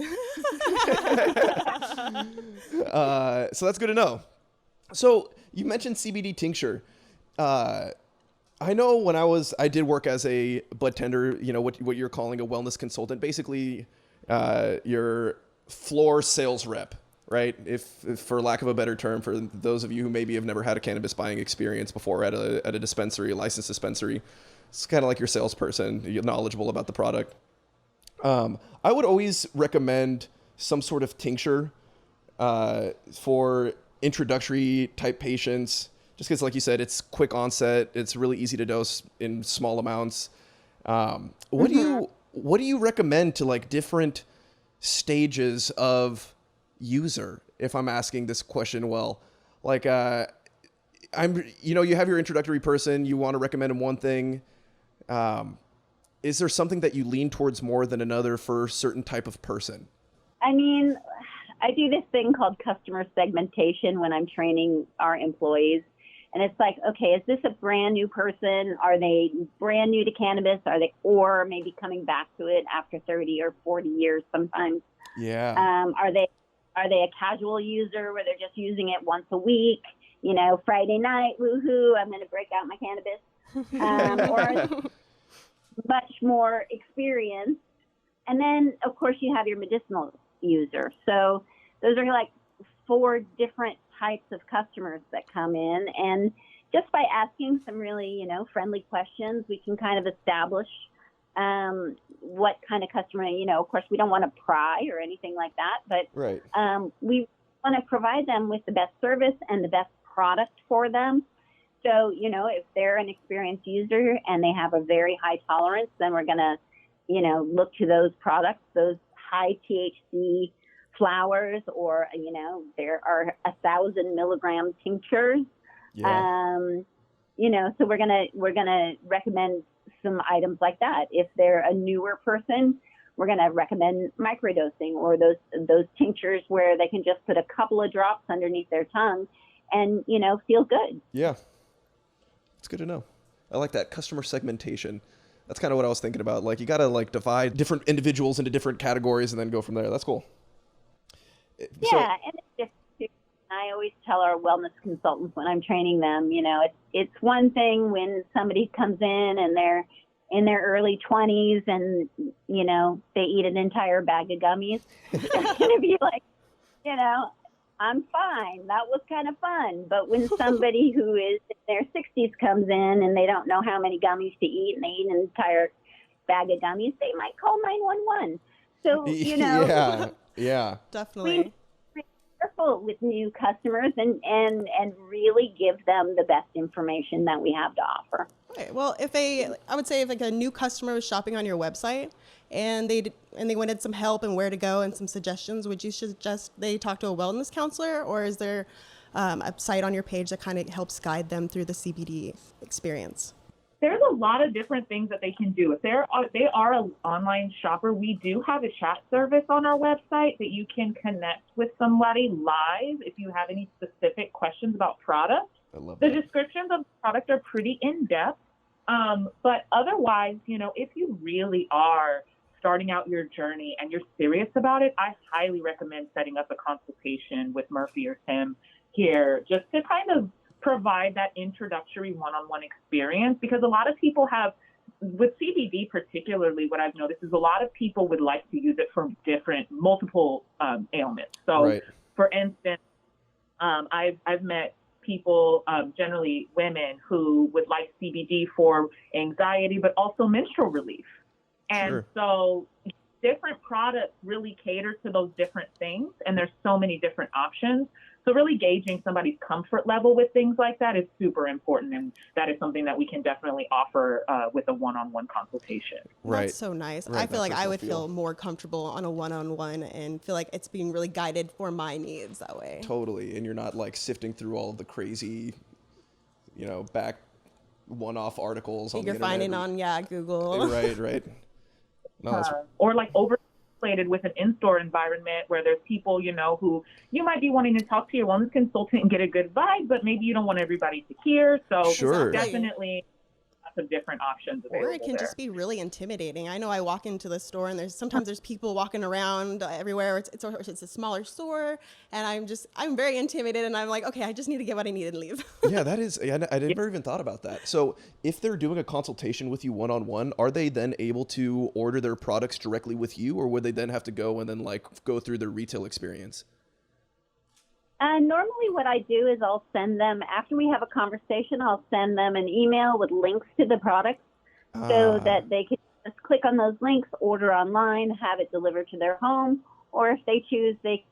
So that's good to know. So you mentioned CBD tincture. I know when I did work as a bud tender, what you're calling a wellness consultant, basically your floor sales rep, right? If for lack of a better term, for those of you who maybe have never had a cannabis buying experience before at a dispensary, a licensed dispensary, it's kind of like your salesperson, you're knowledgeable about the product. I would always recommend some sort of tincture for introductory type patients, just because, like you said, it's quick onset, it's really easy to dose in small amounts. What do you recommend to like different stages of user? If I'm asking this question well, like you have your introductory person, you want to recommend them one thing. Is there something that you lean towards more than another for a certain type of person? I mean, I do this thing called customer segmentation when I'm training our employees. And it's like, okay, is this a brand new person? Are they brand new to cannabis? Or maybe coming back to it after 30 or 40 years sometimes? Yeah. Are they a casual user where they're just using it once a week? Friday night, woohoo, I'm going to break out my cannabis. Or are they much more experienced? And then, of course, you have your medicinal user. So those are like 4 different types of customers that come in. And just by asking some really, friendly questions, we can kind of establish what kind of customer, of course, we don't want to pry or anything like that, but right. We want to provide them with the best service and the best product for them. So, if they're an experienced user and they have a very high tolerance, then we're going to, look to those products, those high THC flowers, or, there are 1,000 milligram tinctures. Yeah. So we're going to recommend some items like that. If they're a newer person, we're going to recommend microdosing, or those tinctures where they can just put a couple of drops underneath their tongue and, feel good. Yeah. It's good to know. I like that customer segmentation. That's kind of what I was thinking about. Like, you got to like divide different individuals into different categories and then go from there. That's cool. And it's just, I always tell our wellness consultants when I'm training them, it's one thing when somebody comes in and they're in their early 20s and, they eat an entire bag of gummies. It's going to be like, I'm fine. That was kind of fun. But when somebody who is in their 60s comes in and they don't know how many gummies to eat and they eat an entire bag of gummies, they might call 911. So, Yeah. Definitely. Be careful with new customers and really give them the best information that we have to offer. Okay. Well, I would say if like a new customer was shopping on your website and they wanted some help and where to go and some suggestions, would you suggest they talk to a wellness counselor, or is there a site on your page that kind of helps guide them through the CBD experience? There's a lot of different things that they can do. If they are an online shopper, we do have a chat service on our website that you can connect with somebody live if you have any specific questions about products. I love The that. descriptions of the product are pretty in-depth. But otherwise, if you really are starting out your journey and you're serious about it, I highly recommend setting up a consultation with Murphy or Tim here just to kind of provide that introductory one-on-one experience, because a lot of people have, with CBD particularly, what I've noticed is a lot of people would like to use it for multiple ailments. So, Right. For instance, I've met people, generally women, who would like CBD for anxiety, but also menstrual relief. And Sure. so different products really cater to those different things, and there's so many different options. So really gauging somebody's comfort level with things like that is super important, and that is something that we can definitely offer with a one-on-one consultation. Right. That's so nice. Right, I feel that like I personal would feel. feel more comfortable on a one-on-one and feel like it's being really guided for my needs that way. Totally. And you're not like sifting through all of the crazy, back one-off articles on the You're internet. finding on Google. Right. No, that's Or like overplayed with an in-store environment where there's people, who you might be wanting to talk to your wellness consultant and get a good vibe, but maybe you don't want everybody to hear. So Sure. definitely lots of different options available Or it can there. just be really intimidating. I know I walk into the store and sometimes there's people walking around everywhere. It's a smaller store, and I'm very intimidated, and I'm like, okay, I just need to get what I need and leave. Yeah, that is. I never even thought about that. So, if they're doing a consultation with you one-on-one, are they then able to order their products directly with you, or would they then have to go and then go through their retail experience? Normally what I do is I'll send them, after we have a conversation, I'll send them an email with links to the products so that they can just click on those links, order online, have it delivered to their home, or if they choose, they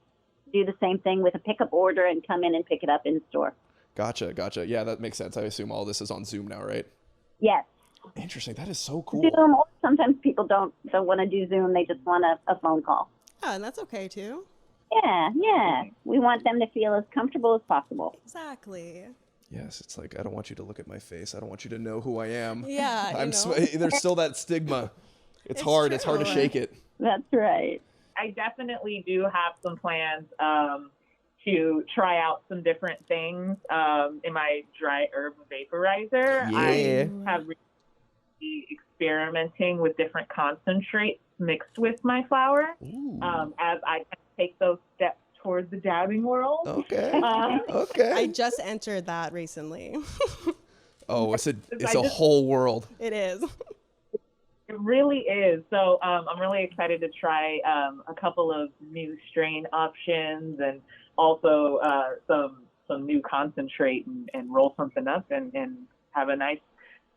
do the same thing with a pickup order and come in and pick it up in store. Gotcha. Yeah, that makes sense. I assume all this is on Zoom now, right? Yes. Interesting. That is so cool. Zoom, or sometimes people don't want to do Zoom. They just want a phone call. Yeah, and that's okay too. Yeah. We want them to feel as comfortable as possible. Exactly. Yes, it's like, I don't want you to look at my face. I don't want you to know who I am. Yeah, There's still that stigma. It's hard. It's hard to shake it. That's right. I definitely do have some plans to try out some different things in my dry herb vaporizer. Yeah. I have really experimenting with different concentrates mixed with my flower as I take those steps towards the dabbing world. Okay. I just entered that recently. Oh, it's a whole world. It is. It really is. So I'm really excited to try a couple of new strain options and also some new concentrate and roll something up and have a nice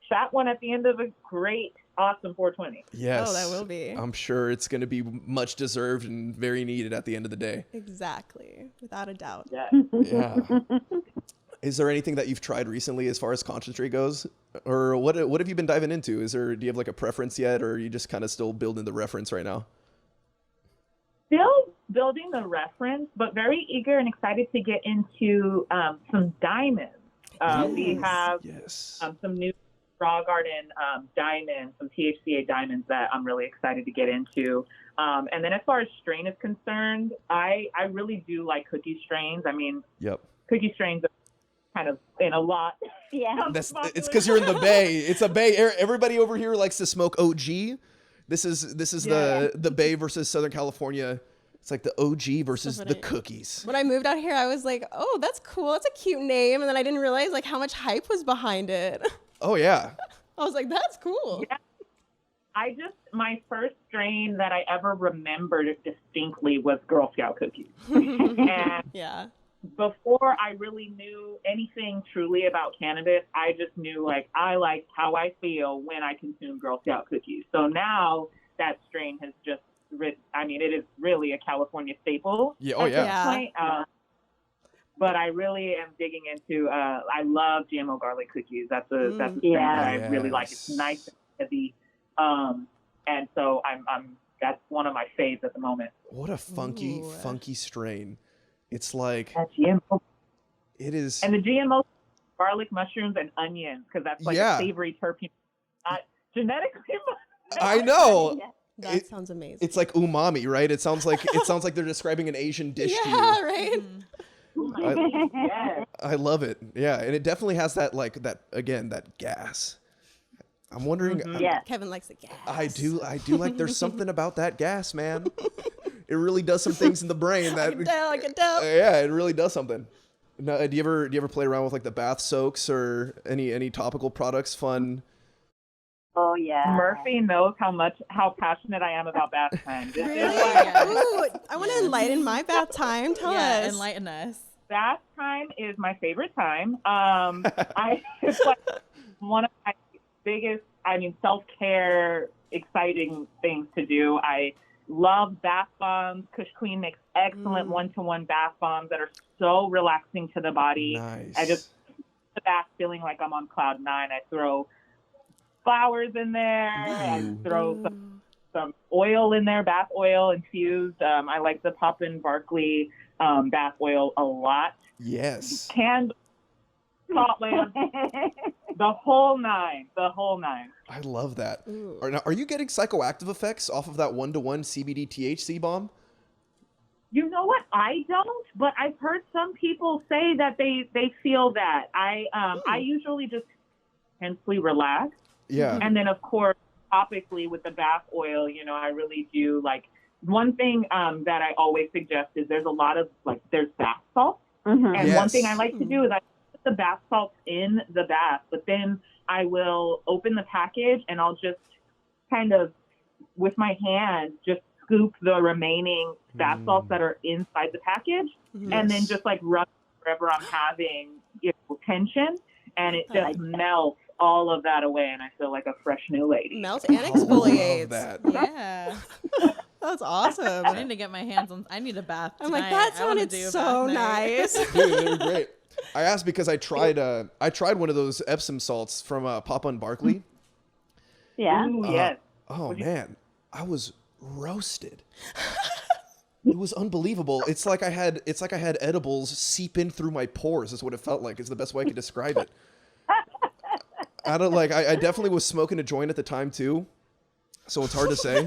shot one at the end of a great, awesome 420. Yes. Oh, that will be. I'm sure it's going to be much deserved and very needed at the end of the day. Exactly. Without a doubt. Yeah. Yeah. Is there anything that you've tried recently as far as concentrate goes? Or what have you been diving into? Do you have like a preference yet, or are you just kind of still building the reference right now? Still building the reference, but very eager and excited to get into some diamonds. We have some new Raw Garden diamonds, some THCA diamonds that I'm really excited to get into. And then as far as strain is concerned, I really do like cookie strains. I mean, cookie strains are kind of in a lot. Yeah. It's because you're in the Bay. It's a Bay. Everybody over here likes to smoke OG. This is the Bay versus Southern California. It's like the OG versus the cookies. When I moved out here, I was like, oh, that's cool. That's a cute name. And then I didn't realize like how much hype was behind it. Oh, yeah. I was like, that's cool. Yeah. My first strain that I ever remembered distinctly was Girl Scout cookies. And yeah. Before I really knew anything truly about cannabis, I just knew like I like how I feel when I consume Girl Scout cookies. So now that strain has just, it is really a California staple. Yeah. Oh, yeah. At this point. But I really am digging into. I love GMO garlic cookies. That's a strain that I really like. It's nice and heavy, and so I'm. That's one of my faves at the moment. What a funky strain! It's like that GMO. It is, and the GMO garlic, mushrooms, and onions because that's like a savory terpene, not genetically. I know. That sounds amazing. It's like umami, right? It sounds like they're describing an Asian dish to you. Yeah, right. I love it. Yeah, and it definitely has that that gas. I'm wondering. Kevin likes the gas. I do like. There's something about that gas, man. It really does some things in the brain that. I can tell. Yeah, it really does something. Now, do you ever play around with like the bath soaks or any topical products? Fun. Oh yeah. Murphy knows how passionate I am about bath time. Really? Ooh, I want to enlighten my bath time. Tell us. Enlighten us. Bath time is my favorite time. It's like one of my biggest, self-care, exciting things to do. I love bath bombs. Kush Queen makes excellent one-to-one bath bombs that are so relaxing to the body. Nice. I just the bath feeling like I'm on cloud nine. I throw flowers in there. I throw some oil in there, bath oil infused. I like the Poppin' Barkley bath oil a lot. Yes. Candle, Scotland, the whole nine. I love that. Are you getting psychoactive effects off of that 1-to-1 CBD THC bomb? You know what? I don't, but I've heard some people say that they feel that. I usually just intensely relax. Yeah. And then, of course, topically with the bath oil, I really do like one thing that I always suggest is there's a lot of there's bath salts. And one thing I like to do is I put the bath salts in the bath, but then I will open the package and I'll just kind of with my hand just scoop the remaining bath salts that are inside the package and then just rub wherever I'm having tension, and it just melts all of that away, and I feel like a fresh new lady. Melts and exfoliates. That. Yeah. That's awesome. I need to get my hands on. I need a bath. I'm like, tonight. that sounded so nice. Dude, they were great. I asked because I tried one of those Epsom salts from Papa and Barkley. Yeah. Ooh, yes. Oh man, I was roasted. It was unbelievable. It's like I had edibles seep in through my pores. Is what it felt like. Is the best way I could describe it. I definitely was smoking a joint at the time too, so it's hard to say.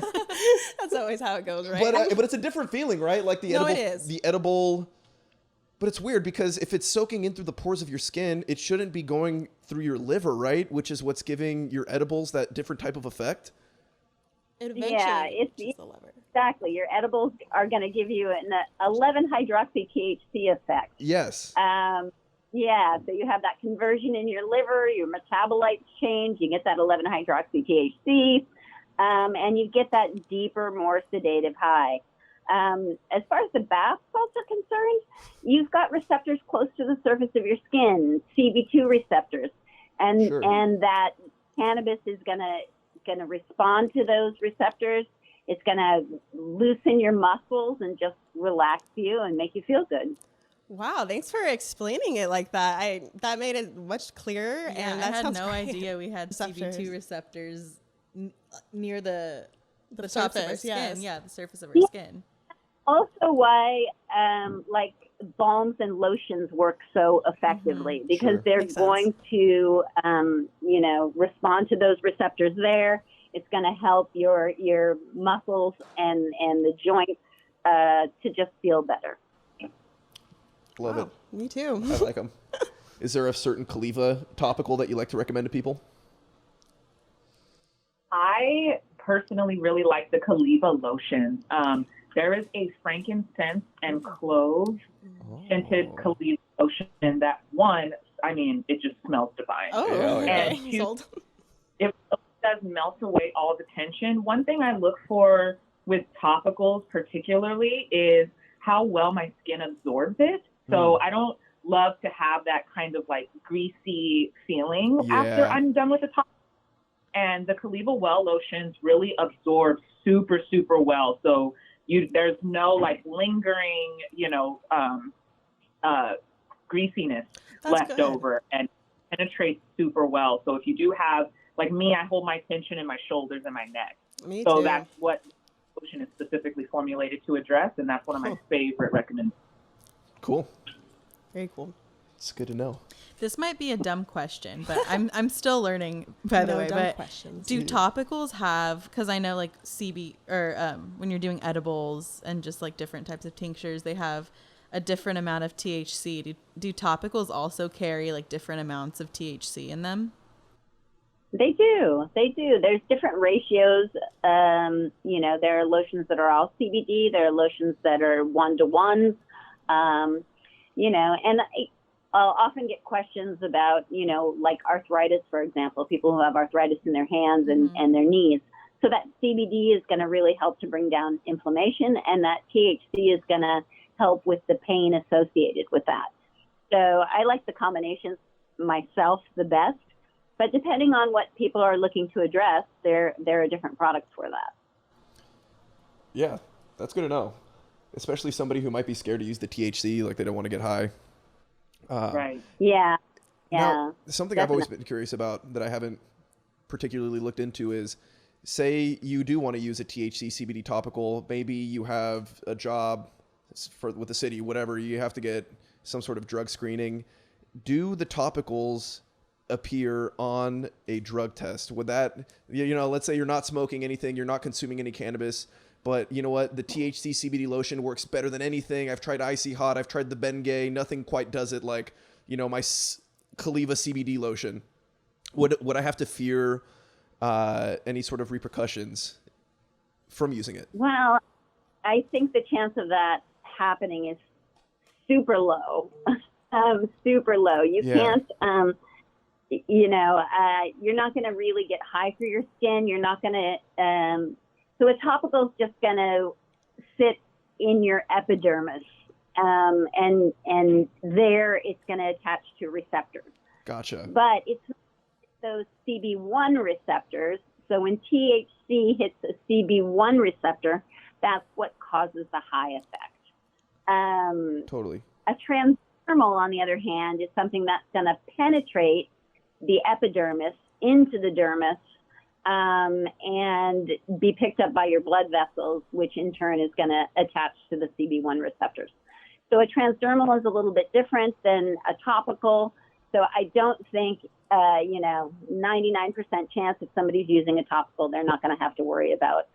That's always how it goes, right? But it's a different feeling, right? Like the edible, it is. the edible. But it's weird because if it's soaking in through the pores of your skin, it shouldn't be going through your liver, right? Which is what's giving your edibles that different type of effect. It eventually it's reaches the liver. Exactly. Your edibles are going to give you an 11-hydroxy THC effect. Yes. Yeah, so you have that conversion in your liver, your metabolites change, you get that 11-hydroxy THC, and you get that deeper, more sedative high. As far as the bath salts are concerned, you've got receptors close to the surface of your skin, CB2 receptors, and Sure. and that cannabis is gonna respond to those receptors. It's gonna loosen your muscles and just relax you and make you feel good. Wow, thanks for explaining it like that. That made it much clearer. Yeah, and that I had sounds no great. idea we had Receptors. CB2 receptors near the The tops of our surface, skin. yes. Yeah, the surface of our skin. Also, why like balms and lotions work so effectively because Sure. they're Makes sense. going to respond to those receptors there. It's going to help your muscles and the joints to just feel better. Love Wow, me too. it. I like them. Is there a certain Caliva topical that you like to recommend to people? I personally really like the Caliva lotion. There is a frankincense and clove scented Caliva lotion that one, I mean, it just smells divine. Oh, Yeah, okay. yeah. Sold. It does melt away all the tension. One thing I look for with topicals particularly is how well my skin absorbs it. So I don't love to have that kind of like greasy feeling after I'm done with the topical. And the Caliva Well lotions really absorb super, super well. So there's no like lingering, greasiness That's left good. over and penetrates super well. So if you do have, like me, I hold my tension in my shoulders and my neck. Me So too. that's what lotion is specifically formulated to address. And that's one of my favorite recommendations. Cool. Very cool. It's good to know. This might be a dumb question, but I'm still learning, by the No way. dumb But questions. do topicals have, because I know like CB or when you're doing edibles and just like different types of tinctures, they have a different amount of THC. Do topicals also carry like different amounts of THC in them? They do. There's different ratios. There are lotions that are all CBD. There are lotions that are 1-to-1s. And I'll often get questions about, like arthritis, for example, people who have arthritis in their hands and their knees. So that CBD is going to really help to bring down inflammation, and that THC is going to help with the pain associated with that. So I like the combinations myself the best, but depending on what people are looking to address, there are different products for that. Yeah, that's good to know. Especially somebody who might be scared to use the THC, like they don't want to get high. Right. Yeah. Now, something I've always definitely. been curious about that I haven't particularly looked into is, say you do want to use a THC CBD topical, maybe you have a job with the city, whatever, you have to get some sort of drug screening. Do the topicals appear on a drug test? Would that, let's say you're not smoking anything, you're not consuming any cannabis, but you know what? The THC CBD lotion works better than anything. I've tried Icy Hot. I've tried the Bengay. Nothing quite does it like, my Caliva CBD lotion. Would I have to fear any sort of repercussions from using it? Well, I think the chance of that happening is super low. Super low. You can't, you're not going to really get high for your skin. You're not going to, so a topical is just going to sit in your epidermis, and there it's going to attach to receptors. Gotcha. But it's those CB1 receptors. So when THC hits a CB1 receptor, that's what causes the high effect. Totally. A transdermal, on the other hand, is something that's going to penetrate the epidermis into the dermis and be picked up by your blood vessels, which in turn is going to attach to the CB1 receptors. So a transdermal is a little bit different than a topical. So I don't think, 99% chance if somebody's using a topical, they're not going to have to worry about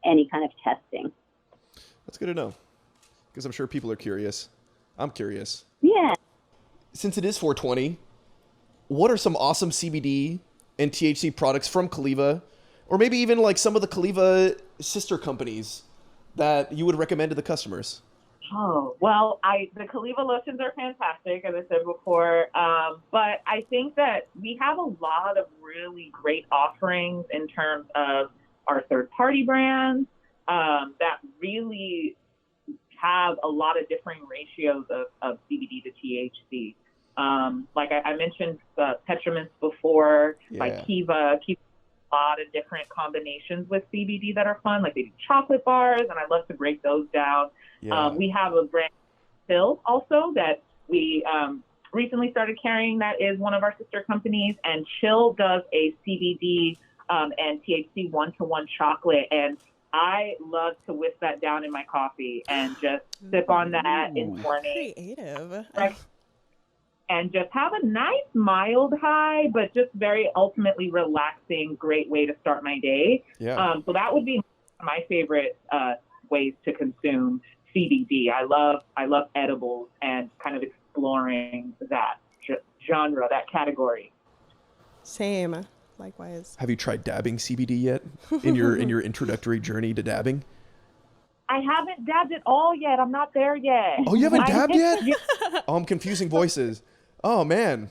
any kind of testing. That's good to know, because I'm sure people are curious. I'm curious. Yeah. Since it is 420, what are some awesome CBD and THC products from Caliva, or maybe even like some of the Caliva sister companies that you would recommend to the customers? Oh, well, the Caliva lotions are fantastic, as I said before. But I think that we have a lot of really great offerings in terms of our third-party brands that really have a lot of differing ratios of CBD to THC. Like I mentioned Petraments before, like Kiva. Kiva a lot of different combinations with CBD that are fun. Like they do chocolate bars, and I love to break those down. Yeah. We have a brand, Chill, also that we recently started carrying. That is one of our sister companies, and Chill does a CBD and THC 1-to-1 chocolate, and I love to whisk that down in my coffee and just sip on that in the morning. Creative. And just have a nice mild high, but just very ultimately relaxing, great way to start my day. Yeah. So that would be my favorite ways to consume CBD. I love edibles and kind of exploring that genre, that category. Same. Likewise. Have you tried dabbing CBD yet in your introductory journey to dabbing? I haven't dabbed at all yet. I'm not there yet. Oh, you haven't dabbed yet? Oh, I'm confusing voices. Oh, man.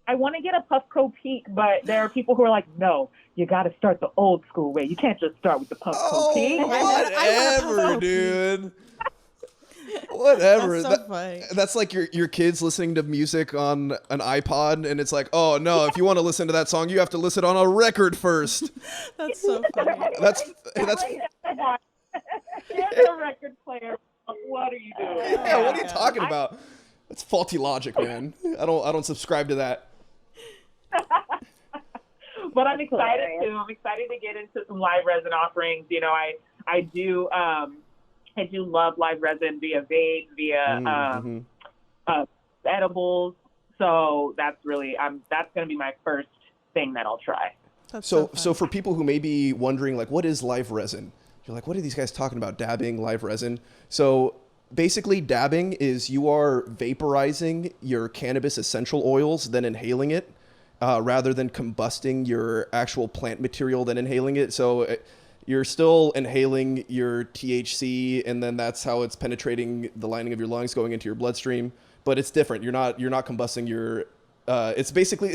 I want to get a Puffco Peak, but there are people who are like, no, you got to start the old school way. You can't just start with the Puffco Peak. Whatever, dude. Whatever. That's so funny. That's like your kids listening to music on an iPod, and it's like, oh, no, if you want to listen to that song, you have to listen on a record first. That's so funny. That's Here's a record player. What are you doing? Yeah, what are you talking about? That's faulty logic, man. I don't subscribe to that. But I'm excited too. I'm excited to get into some live resin offerings. I do love live resin via vape, via edibles. So that's going to be my first thing that I'll try. So for people who may be wondering, like, what is live resin? You're like, what are these guys talking about? Dabbing, live resin. So basically, dabbing is you are vaporizing your cannabis essential oils, then inhaling it, rather than combusting your actual plant material, then inhaling it. So you're still inhaling your THC, and then that's how it's penetrating the lining of your lungs, going into your bloodstream. But it's different. You're not combusting your. It's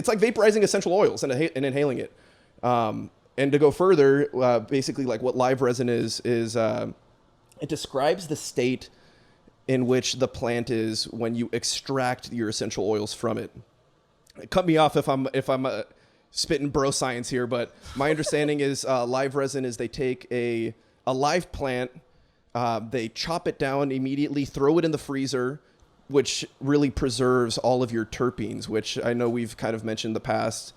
like vaporizing essential oils and inhaling it. And to go further, basically, like what live resin is it describes the state in which the plant is when you extract your essential oils from it. Cut me off if I'm spitting bro science here, but my understanding is live resin is they take a live plant, they chop it down immediately, throw it in the freezer, which really preserves all of your terpenes, which I know we've kind of mentioned in the past.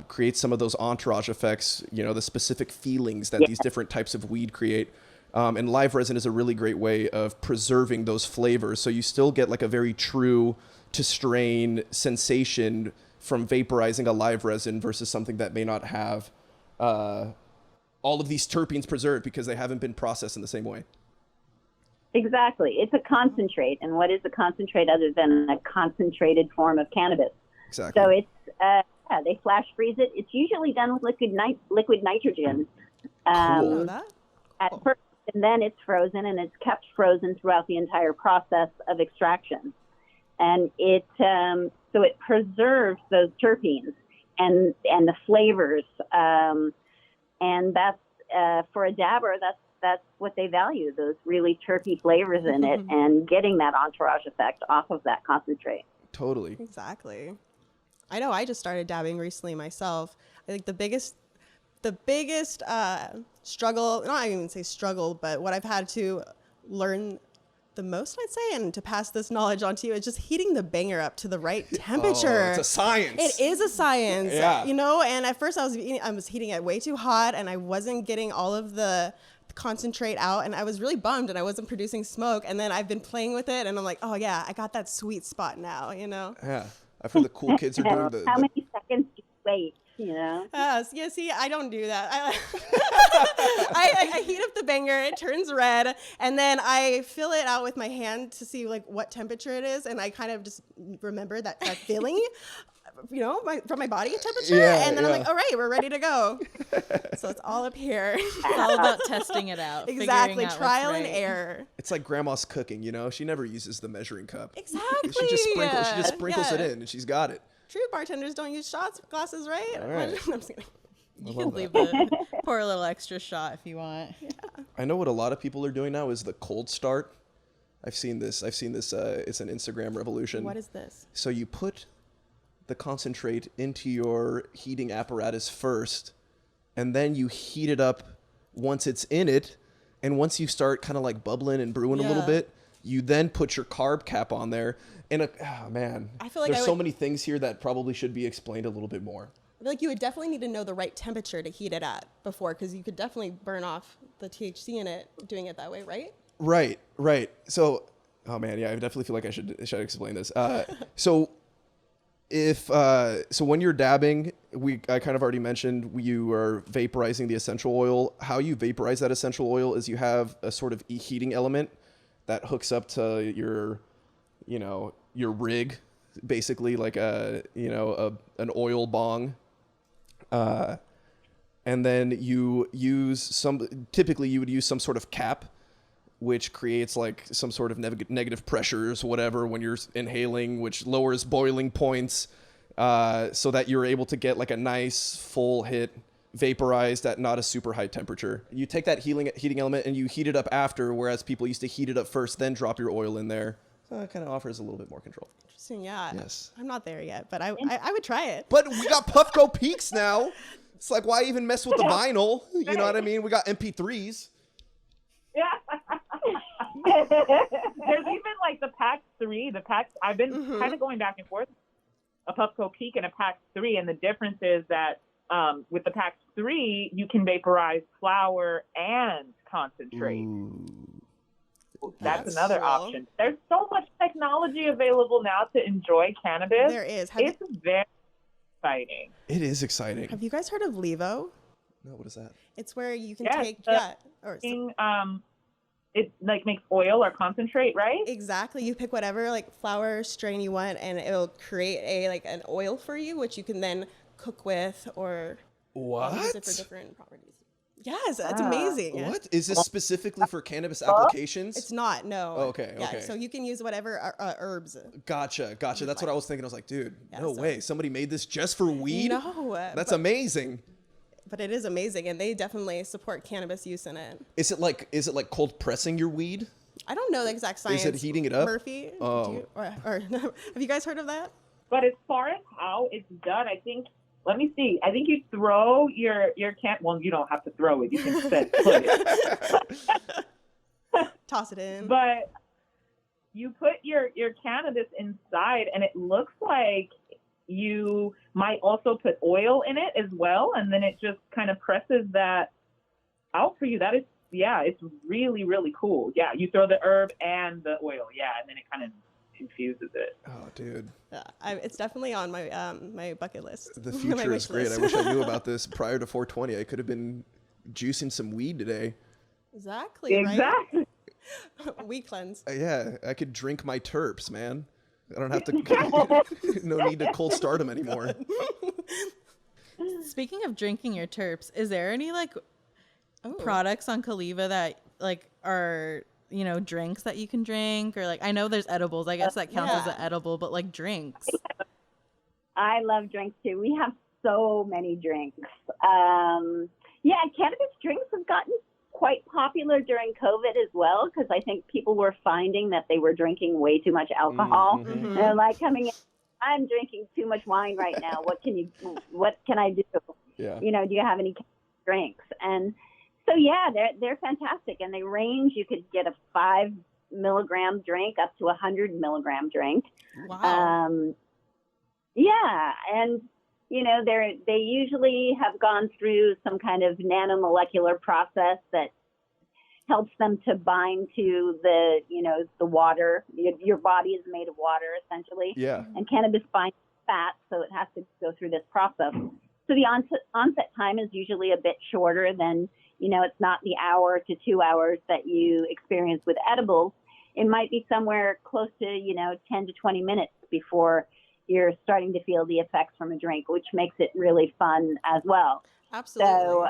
Creates some of those entourage effects, the specific feelings that these different types of weed create. And live resin is a really great way of preserving those flavors. So you still get like a very true to strain sensation from vaporizing a live resin versus something that may not have all of these terpenes preserved because they haven't been processed in the same way. Exactly. It's a concentrate. And what is a concentrate other than a concentrated form of cannabis? Exactly. So it's... they flash freeze it. It's usually done with liquid nitrogen. Cool. At first, and then it's frozen, and it's kept frozen throughout the entire process of extraction. And it preserves those terpenes and the flavors. And that's for a dabber, that's what they value, those really terpy flavors in it, and getting that entourage effect off of that concentrate. Totally. Exactly. I know I just started dabbing recently myself. I think the the biggest struggle, not even say struggle, but what I've had to learn the most, I'd say, and to pass this knowledge on to you, is just heating the banger up to the right temperature. Oh, it's a science. It is a science, Yeah. you know, and at first I was heating it way too hot, and I wasn't getting all of the concentrate out, and I was really bummed, and I wasn't producing smoke, and then I've been playing with it, and I'm like, oh yeah, I got that sweet spot now, you know? Yeah. I've heard the cool kids are doing How many seconds do you wait? You know? Yeah, see, I don't do that. I heat up the banger, it turns red, and then I fill it out with my hand to see like what temperature it is, and I kind of just remember that feeling, you know, from my body temperature, and then I'm like, all right, we're ready to go. So it's all up here. It's all about testing it out. Exactly, figuring out trial what's and right. error. It's like grandma's cooking, you know? She never uses the measuring cup. Exactly. She just sprinkles it in, and she's got it. True bartenders don't use shots glasses, right? All right. I'm just kidding. You can leave pour a little extra shot if you want. I know what a lot of people are doing now is the cold start. I've seen this. It's an Instagram revolution. What is this? So you put the concentrate into your heating apparatus first, and then you heat it up once it's in it. And once you start kind of like bubbling and brewing a little bit, you then put your carb cap on there. And oh man, I feel like there's so many things here that probably should be explained a little bit more. I feel like you would definitely need to know the right temperature to heat it at before, because you could definitely burn off the THC in it doing it that way, right? Right. So, oh man, yeah, I definitely feel like I should explain this. So when you're dabbing, I kind of already mentioned you are vaporizing the essential oil. How you vaporize that essential oil is you have a sort of heating element that hooks up to your rig, basically like an oil bong. And then you would use some sort of cap, which creates like some sort of negative pressures, whatever, when you're inhaling, which lowers boiling points, so that you're able to get like a nice full hit vaporized at not a super high temperature. You take that heating element and you heat it up after, whereas people used to heat it up first, then drop your oil in there. So it kind of offers a little bit more control. Interesting, yeah. Yes. I'm not there yet, but I would try it. But we got Puffco Peaks now. It's like, why even mess with the vinyl? You know what I mean? We got MP3s. Yeah. There's even like the Pack 3. I've been kind of going back and forth. A Puffco Peak and a Pack 3, and the difference is that with the Pack 3, you can vaporize flower and concentrate. Ooh. That's another option. There's so much technology available now to enjoy cannabis. There is. It's very exciting. It is exciting. Have you guys heard of Levo? No, what is that? It's where you can It like makes oil or concentrate, right? Exactly. You pick whatever like flower strain you want, and it'll create an oil for you, which you can then cook with or use it for different properties. Yes, it's amazing. What? Is this specifically for cannabis applications? It's not, no. Okay. So you can use whatever herbs. Gotcha. That's what I was thinking. I was like, dude, no way. Somebody made this just for weed? No. That's amazing. But it is amazing, and they definitely support cannabis use in it. Is it like cold pressing your weed? I don't know the exact science. Is it heating it up? Murphy? Oh. Have you guys heard of that? But as far as how it's done, I think, let me see. I think you throw your can. Well, you don't have to throw it. You can put it. Toss it in. But you put your cannabis inside, and it looks like you might also put oil in it as well, and then it just kind of presses that out for you. That is, it's really, really cool. Yeah, you throw the herb and the oil, and then it kind of infuses it. Oh, dude. It's definitely on my my bucket list. The future is great. I wish I knew about this prior to 420. I could have been juicing some weed today. Exactly. Right? Weed cleanse. Yeah, I could drink my terps, man. I don't have to. No need to cold start them anymore. Speaking of drinking your terps, is there any products on Caliva that are drinks that you can drink, or I know there's edibles. I guess that counts as an edible, but drinks. I love drinks too. We have so many drinks. Cannabis drinks have gotten quite popular during COVID as well, because I think people were finding that they were drinking way too much alcohol. Mm-hmm. And they're like coming in, I'm drinking too much wine right now. What can I do? Yeah. Do you have any drinks. And so, yeah, they're fantastic. And they range. You could get a 5 milligram drink up to a 100 milligram drink. Wow. Yeah. And, you know, they usually have gone through some kind of nanomolecular process that helps them to bind to the, you know, the water. Your body is made of water, essentially. Yeah. And cannabis binds fat, so it has to go through this process. So the onset time is usually a bit shorter than, you know, it's not the hour to 2 hours that you experience with edibles. It might be somewhere close to, you know, 10 to 20 minutes before you're starting to feel the effects from a drink, which makes it really fun as well. Absolutely. So,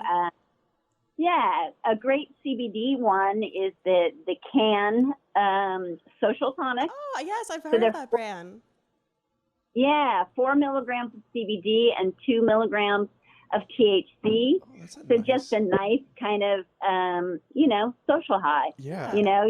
yeah, a great CBD one is the Cann Social Tonic. Oh, yes, I've heard of that brand. Yeah, 4 milligrams of CBD and 2 milligrams of THC. Oh, so nice. Just a nice kind of, you know, social high. Yeah. You know,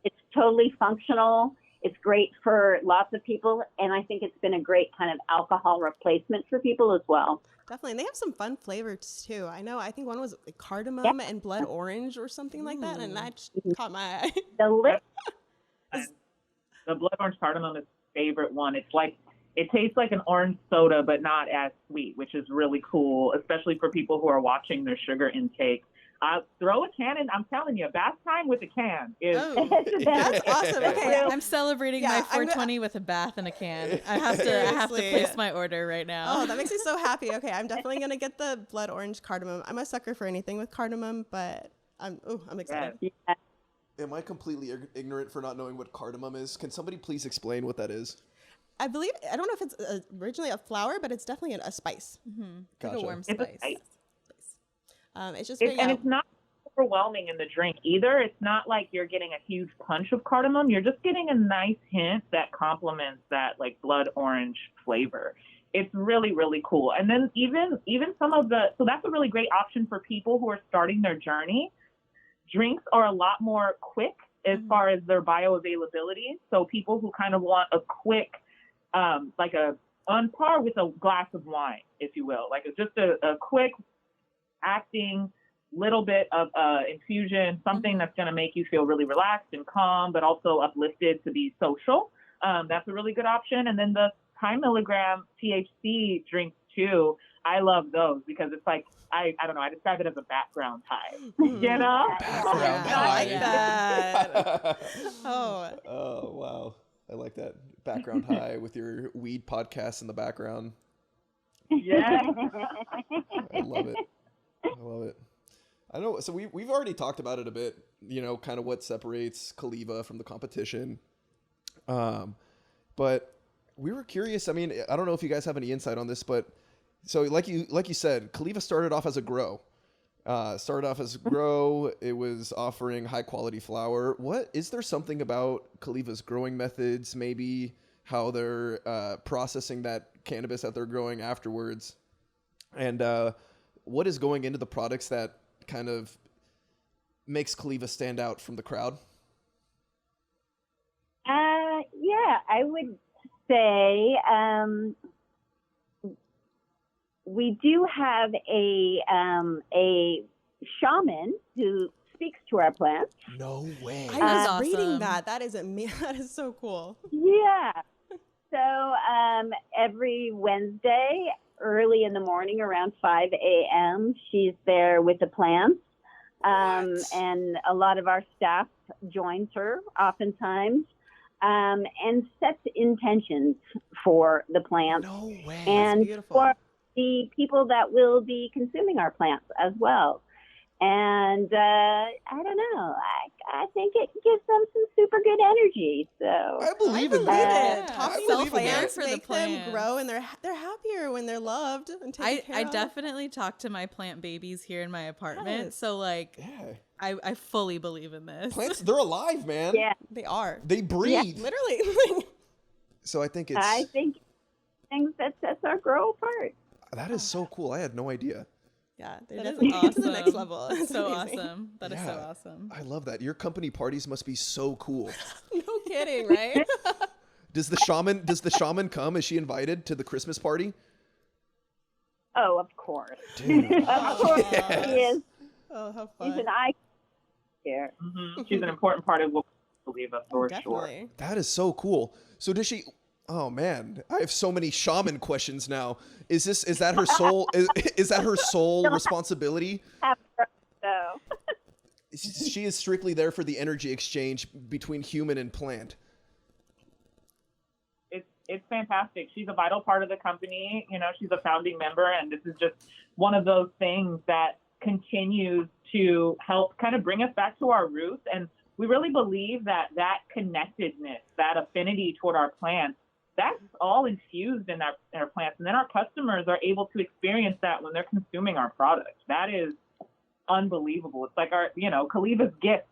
it's totally functional. It's great for lots of people. And I think it's been a great kind of alcohol replacement for people as well. Definitely. And they have some fun flavors too. I think one was like cardamom and blood orange or something like that. And that just caught my eye. The blood orange cardamom is my favorite one. It's like, it tastes like an orange soda, but not as sweet, which is really cool, especially for people who are watching their sugar intake. Throw a can in. I'm telling you, bath time with a can is. Oh, that's awesome. Okay. I'm celebrating my 420 with a bath and a can. I have to place my order right now. Oh, that makes me so happy. Okay, I'm definitely gonna get the blood orange cardamom. I'm a sucker for anything with cardamom, but I'm excited. Yeah. Am I completely ignorant for not knowing what cardamom is? Can somebody please explain what that is? I don't know if it's originally a flower, but it's definitely a spice. Mm-hmm. Gotcha. Like a warm It's a spice. spice. It's just And it's not overwhelming in the drink either. It's not like you're getting a huge punch of cardamom. You're just getting a nice hint that complements that like blood orange flavor. It's really, really cool. And then even some of so that's a really great option for people who are starting their journey. Drinks are a lot more quick as far as their bioavailability. So people who kind of want a quick, like on par with a glass of wine, if you will, like it's just a quick acting little bit of infusion, something that's going to make you feel really relaxed and calm, but also uplifted to be social. That's a really good option. And then the high milligram THC drinks too. I love those because it's like, I don't know, I describe it as a background high, you know? Background I like high. that. Oh, wow. I like that. Background high with your weed podcast in the background. Yeah. I love it. I know. So we've already talked about it a bit, you know, kind of what separates Caliva from the competition. But we were curious. I mean, I don't know if you guys have any insight on this, but so like you said, Caliva started off as a grow. It was offering high quality flower. Is there something about Caliva's growing methods, maybe how they're processing that cannabis that they're growing afterwards, and what is going into the products that kind of makes Caliva stand out from the crowd? Yeah, I would say we do have a shaman who speaks to our plants. No way. I was awesome. reading that. That is that is so cool. Yeah. So every Wednesday, early in the morning, around 5 a.m., she's there with the plants. And a lot of our staff joins her oftentimes and sets intentions for the plants. No way. And beautiful. for the people that will be consuming our plants as well. And I don't know. I think it gives them some super good energy. So I believe in it. that. Talking I to believe in that. plants For the make plant. them grow, and they're happier when they're loved and taken care I of. definitely talk to my plant babies here in my apartment. Yes. So like Yeah. I fully believe in this. Plants, they're alive, man. yeah, They are They breathe. literally. So I think it's I think things that sets our grow apart. that is so cool. I had no idea. Yeah, they're That is definitely taking it to the awesome. next level. It's So amazing. awesome. That is so Yeah. awesome. I love that. Your company parties must be so cool. No kidding, right? Does the shaman come? Is she invited to the Christmas party? Oh, of course. Dude. Of course he is. Oh, how He's fun. an icon here. She's an important part of what we believe of, for sure. Definitely. That is so cool. So does she? Oh man, I have so many shaman questions now. Is that her sole? Is that her sole responsibility? So. She is strictly there for the energy exchange between human and plant. It's fantastic. She's a vital part of the company. You know, she's a founding member, and this is just one of those things that continues to help kind of bring us back to our roots. And we really believe that connectedness, that affinity toward our plants, that's all infused in our plants. And then our customers are able to experience that when they're consuming our products. That is unbelievable. It's like our, Caliva's gift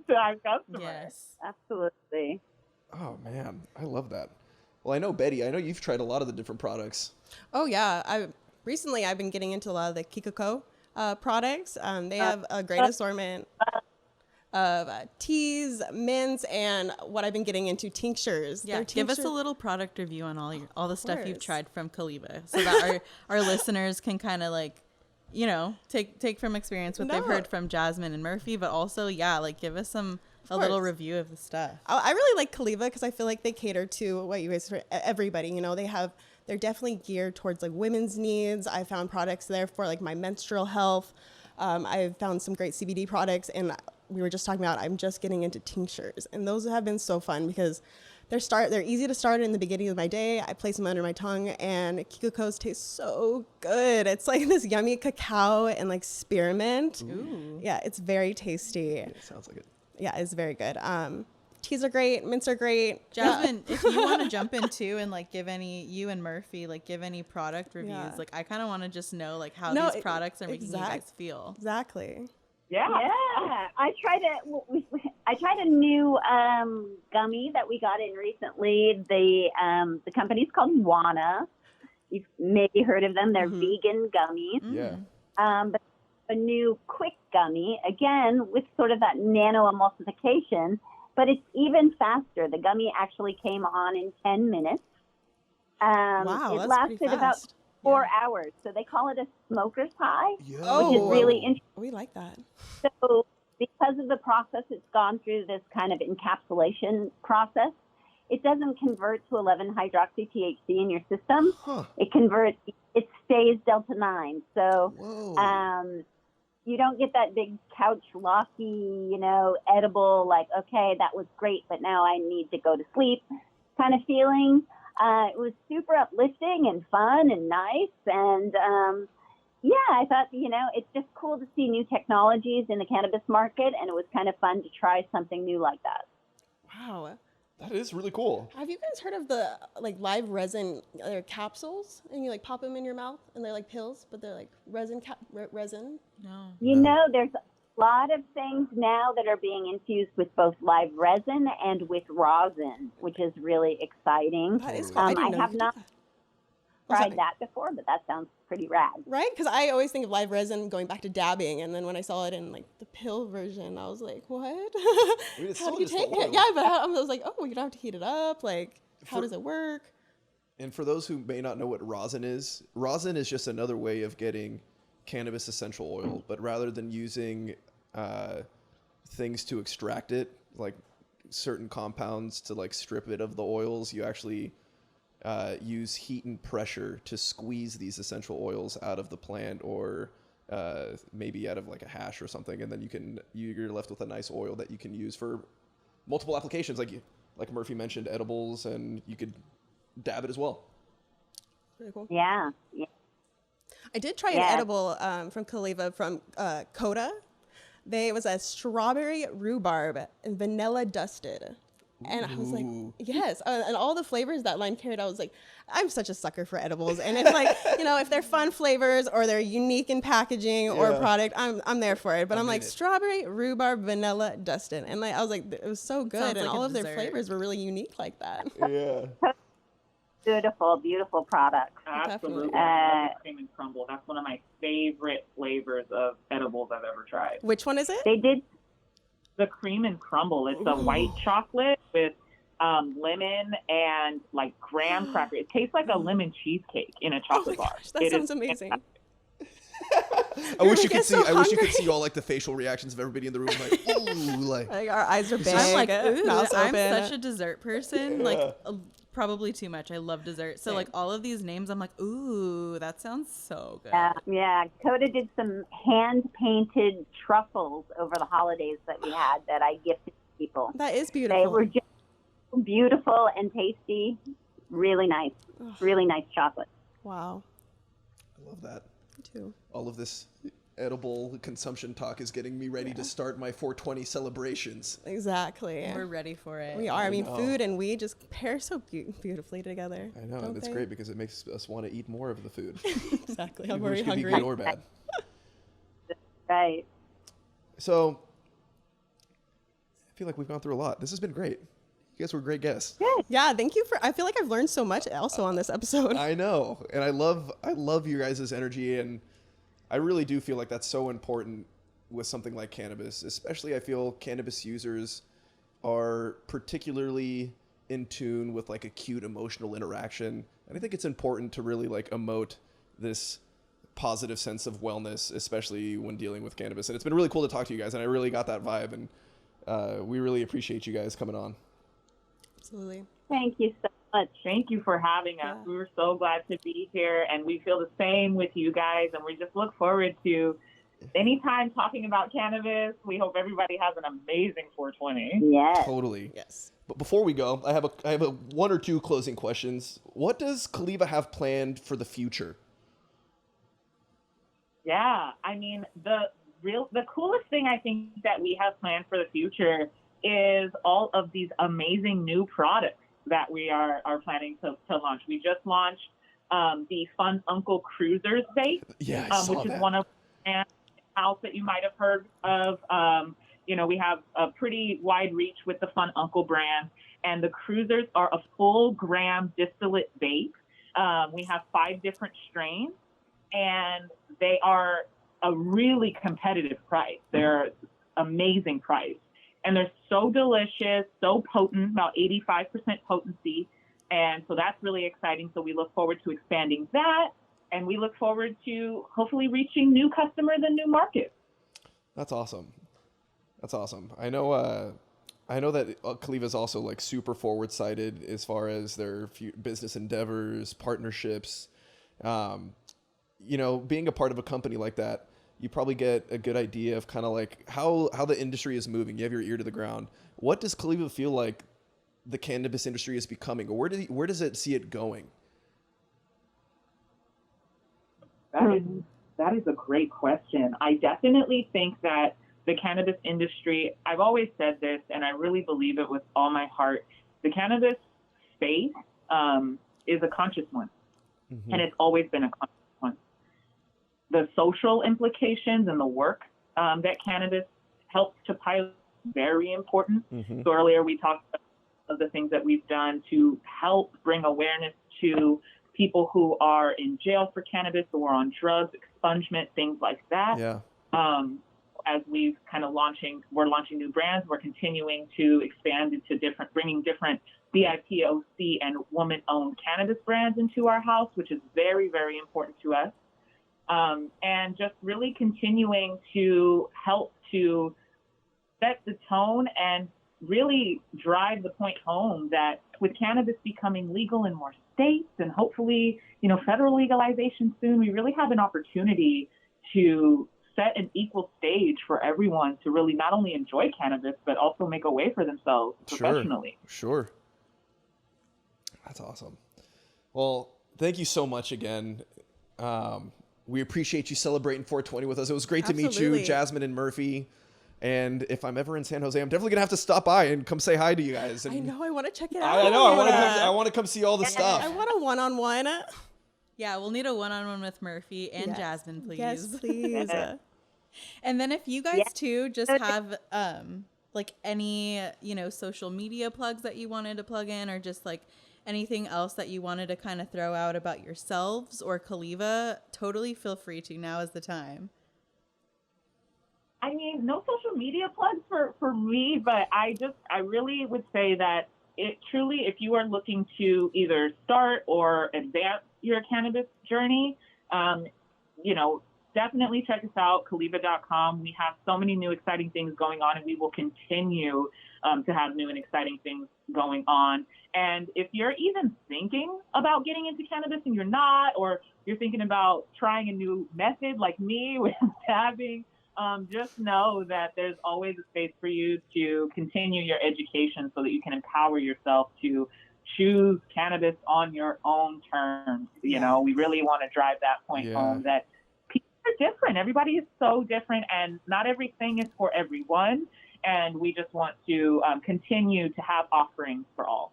to our customers. Yes. Absolutely. Oh man, I love that. Well, I know Betty. I know you've tried a lot of the different products. Oh yeah, I've been getting into a lot of the Kikako products. They have a great assortment of teas, mints, and what I've been getting into, tinctures. Yeah, give us a little product review on all the stuff you've course. tried from Caliva, so that our listeners can kind of like, take from experience what they've heard from Jasmine and Murphy, but also give us a little review of the stuff. I really like Caliva because I feel like they cater to what you guys, for everybody. They're definitely geared towards like women's needs. I found products there for like my menstrual health. I've found some great CBD products, and we were just talking about, I'm just getting into tinctures, and those have been so fun because they're easy to start in the beginning of my day. I place them under my tongue, and Kikakos taste so good. It's like this yummy cacao and like spearmint. Ooh. Yeah, it's very tasty. Yeah, sounds like it. Yeah, it's very good. Teas are great. Mints are great. Jasmine, if you want to jump in too and you and Murphy, give any product reviews, Yeah. I kind of want to just know how No, these products are making you guys feel. Exactly. Yeah. I tried a new gummy that we got in recently. The company's called Wana. You've maybe heard of them. They're vegan gummies. Yeah. But a new quick gummy, again, with sort of that nano emulsification, but it's even faster. The gummy actually came on in 10 minutes. Wow, it that's lasted pretty about fast. 4 hours. So they call it a smoker's high, Yo. which is really interesting. We like that. So because of the process, it's gone through this kind of encapsulation process. It doesn't convert to 11-hydroxy-THC in your system. Huh. It stays Delta 9. So Whoa. you don't get that big couch locky, edible, okay, that was great, but now I need to go to sleep kind of feeling. It was super uplifting and fun and nice. And I thought, it's just cool to see new technologies in the cannabis market. And it was kind of fun to try something new like that. Wow. That is really cool. Have you guys heard of the live resin? They're capsules, and you pop them in your mouth, and they're like pills, but they're like resin. No. There's a lot of things now that are being infused with both live resin and with rosin, which is really exciting. That is cool. I didn't know I have you could not do that. tried that before, but that sounds pretty rad. Right? Because I always think of live resin going back to dabbing, and then when I saw it in the pill version, I was like, what? It's How still do you just the take it? oil. Yeah, but I was like, oh, you don't have to heat it up. How does it work? And for those who may not know what rosin is just another way of getting cannabis essential oil, but rather than using things to extract it, like certain compounds to strip it of the oils, you actually use heat and pressure to squeeze these essential oils out of the plant, or maybe out of a hash or something, and then you're left with a nice oil that you can use for multiple applications, like Murphy mentioned, edibles, and you could dab it as well. Pretty cool. Yeah. I did try an edible from Caliva from Coda. It was a strawberry rhubarb and vanilla dusted. And I was like, yes. And all the flavors that line carried, I was like, I'm such a sucker for edibles. And it's if they're fun flavors or they're unique in packaging or product, I'm there for it. But I'm like, strawberry, rhubarb, vanilla, dusted. And I was like, it was so good. Sounds And like all a of their dessert. flavors were really unique like that. Yeah. Beautiful, beautiful product. Absolutely. Cream and crumble. That's one of my favorite flavors of edibles I've ever tried. Which one is it? They did. The cream and crumble. It's a white chocolate with lemon and like graham cracker. It tastes like a lemon cheesecake in a chocolate bar. Gosh, that sounds amazing. I wish you could see. so I wish you could hungry. see all like the facial reactions of everybody in the room, like ooh, like. Like our eyes are big. I'm like, ooh, mouths I'm open. such a dessert person. Like, probably too much. I love dessert. So, like, all of these names, I'm like, ooh, that sounds so good. Yeah. Coda did some hand-painted truffles over the holidays that we had that I gifted people. That is beautiful. They were just beautiful and tasty. Really nice. Really nice chocolate. Wow. I love that. Me too. All of this edible consumption talk is getting me ready to start my 420 celebrations. Exactly. We're ready for it. We are. I mean, know. food and weed just pair so beautifully together. I know, and it's great because it makes us want to eat more of the food. Exactly. I'm Which very could be hungry. good or bad. Right. So, I feel like we've gone through a lot. This has been great. You guys were great guests. Yeah, thank you I feel like I've learned so much also on this episode. I know, and I love you guys' energy, and I really do feel like that's so important with something like cannabis. Especially, I feel cannabis users are particularly in tune with like acute emotional interaction, and I think it's important to really like emote this positive sense of wellness, especially when dealing with cannabis. And it's been really cool to talk to you guys, and I really got that vibe, and we really appreciate you guys coming on. Absolutely. Thank you so much. Thank you for having us. Yeah. We were so glad to be here, and we feel the same with you guys, and we just look forward to anytime talking about cannabis. We hope everybody has an amazing 420. Yes. Totally. Yes. But before we go, I have a one or two closing questions. What does Caliva have planned for the future? Yeah, I mean, the coolest thing I think that we have planned for the future is all of these amazing new products that we are planning to launch. We just launched the Fun Uncle Cruisers vape, Yeah, I saw which that. is one of the house that you might have heard of. We have a pretty wide reach with the Fun Uncle brand, and the Cruisers are a full gram distillate vape. We have 5 different strains, and they are a really competitive price. They're amazing price. And they're so delicious, so potent, about 85% potency. And so that's really exciting. So we look forward to expanding that. And we look forward to hopefully reaching new customers and new markets. That's awesome. That's awesome. I know that Caliva is also like super forward sighted as far as their business endeavors, partnerships. Being a part of a company like that, you probably get a good idea of kind of like how the industry is moving. You have your ear to the ground. What does Caliva feel like the cannabis industry is becoming, or where does it see it going? That is a great question. I definitely think that the cannabis industry, I've always said this, and I really believe it with all my heart, the cannabis space is a conscious one, and it's always been a conscious one. The social implications and the work that cannabis helps to pilot is very important. So earlier we talked about the things that we've done to help bring awareness to people who are in jail for cannabis, who are on drugs, expungement, things like that. Yeah. As we've kind of we're launching new brands, we're continuing to expand into bringing different BIPOC and woman-owned cannabis brands into our house, which is very, very important to us. And just really continuing to help to set the tone and really drive the point home that with cannabis becoming legal in more states and hopefully, federal legalization soon, we really have an opportunity to set an equal stage for everyone to really not only enjoy cannabis, but also make a way for themselves professionally. Sure. That's awesome. Well, thank you so much again. We appreciate you celebrating 420 with us. It was great to meet Absolutely. you, Jasmine and Murphy. And if I'm ever in San Jose, I'm definitely gonna have to stop by and come say hi to you guys. And I know. I want to check it out. I know. I want to come see all the stuff. I want a one-on-one. Yeah, we'll need a one-on-one with Murphy and Yes. Jasmine, please. Yes, please. And then if you guys too just have like any, social media plugs that you wanted to plug in, or just like anything else that you wanted to kind of throw out about yourselves or Caliva, totally feel free to. Now is the time. I mean, no social media plugs for me, but I really would say that it truly, if you are looking to either start or advance your cannabis journey, definitely check us out, Caliva.com. We have so many new exciting things going on, and we will continue to have new and exciting things going on. And if you're even thinking about getting into cannabis and you're not, or you're thinking about trying a new method like me with dabbing, just know that there's always a space for you to continue your education so that you can empower yourself to choose cannabis on your own terms. We really want to drive that point home, that people are different. Everybody is so different, and not everything is for everyone. And we just want to continue to have offerings for all.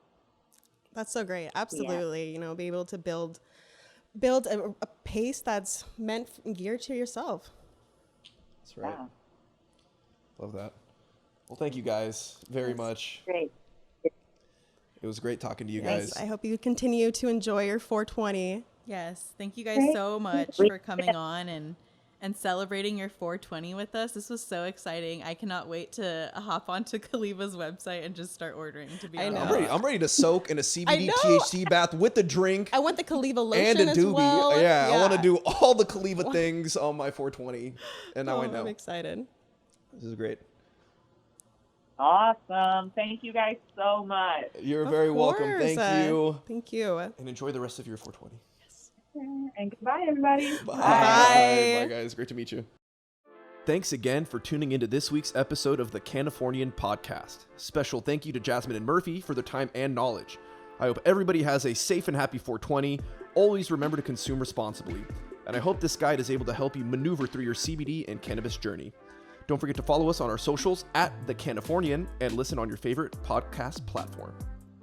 That's so great. Absolutely. Yeah. Be able to build a pace that's geared to yourself. That's right. Yeah. Love that. Well, thank you guys very much. Great. It was great talking to you guys. I hope you continue to enjoy your 420. Yes. Thank you guys so much for coming on and celebrating your 420 with us. This was so exciting. I cannot wait to hop onto Caliva's website and just start ordering, to be honest. I'm ready to soak in a CBD THC bath with the drink. I want the Caliva lotion and a doobie. As well. Yeah, I want to do all the Caliva things on my 420. And now I know. I'm excited. This is great. Awesome. Thank you guys so much. You're very welcome. Thank you. Thank you. And enjoy the rest of your 420. And goodbye, everybody. Bye. Bye, guys. Great to meet you. Thanks again for tuning into this week's episode of the Cannifornian Podcast. Special thank you to Jasmine and Murphy for their time and knowledge. I hope everybody has a safe and happy 420. Always remember to consume responsibly. And I hope this guide is able to help you maneuver through your CBD and cannabis journey. Don't forget to follow us on our socials at The Cannifornian and listen on your favorite podcast platform.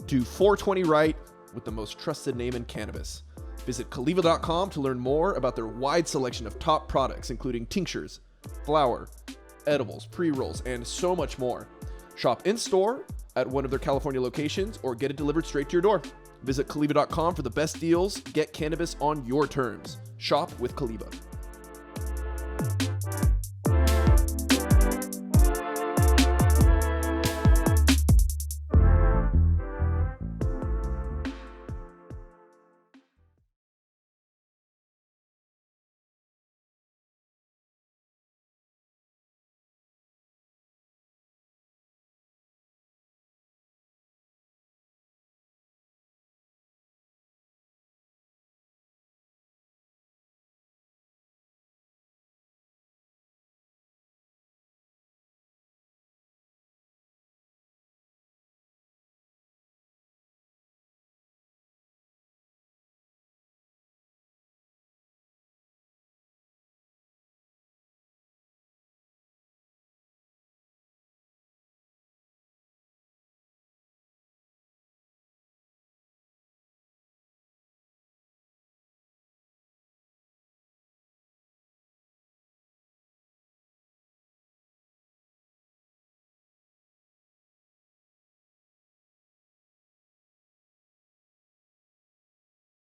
Do 420 right with the most trusted name in cannabis. Visit Caliva.com to learn more about their wide selection of top products, including tinctures, flower, edibles, pre-rolls, and so much more. Shop in-store at one of their California locations or get it delivered straight to your door. Visit Caliva.com for the best deals. Get cannabis on your terms. Shop with Caliva.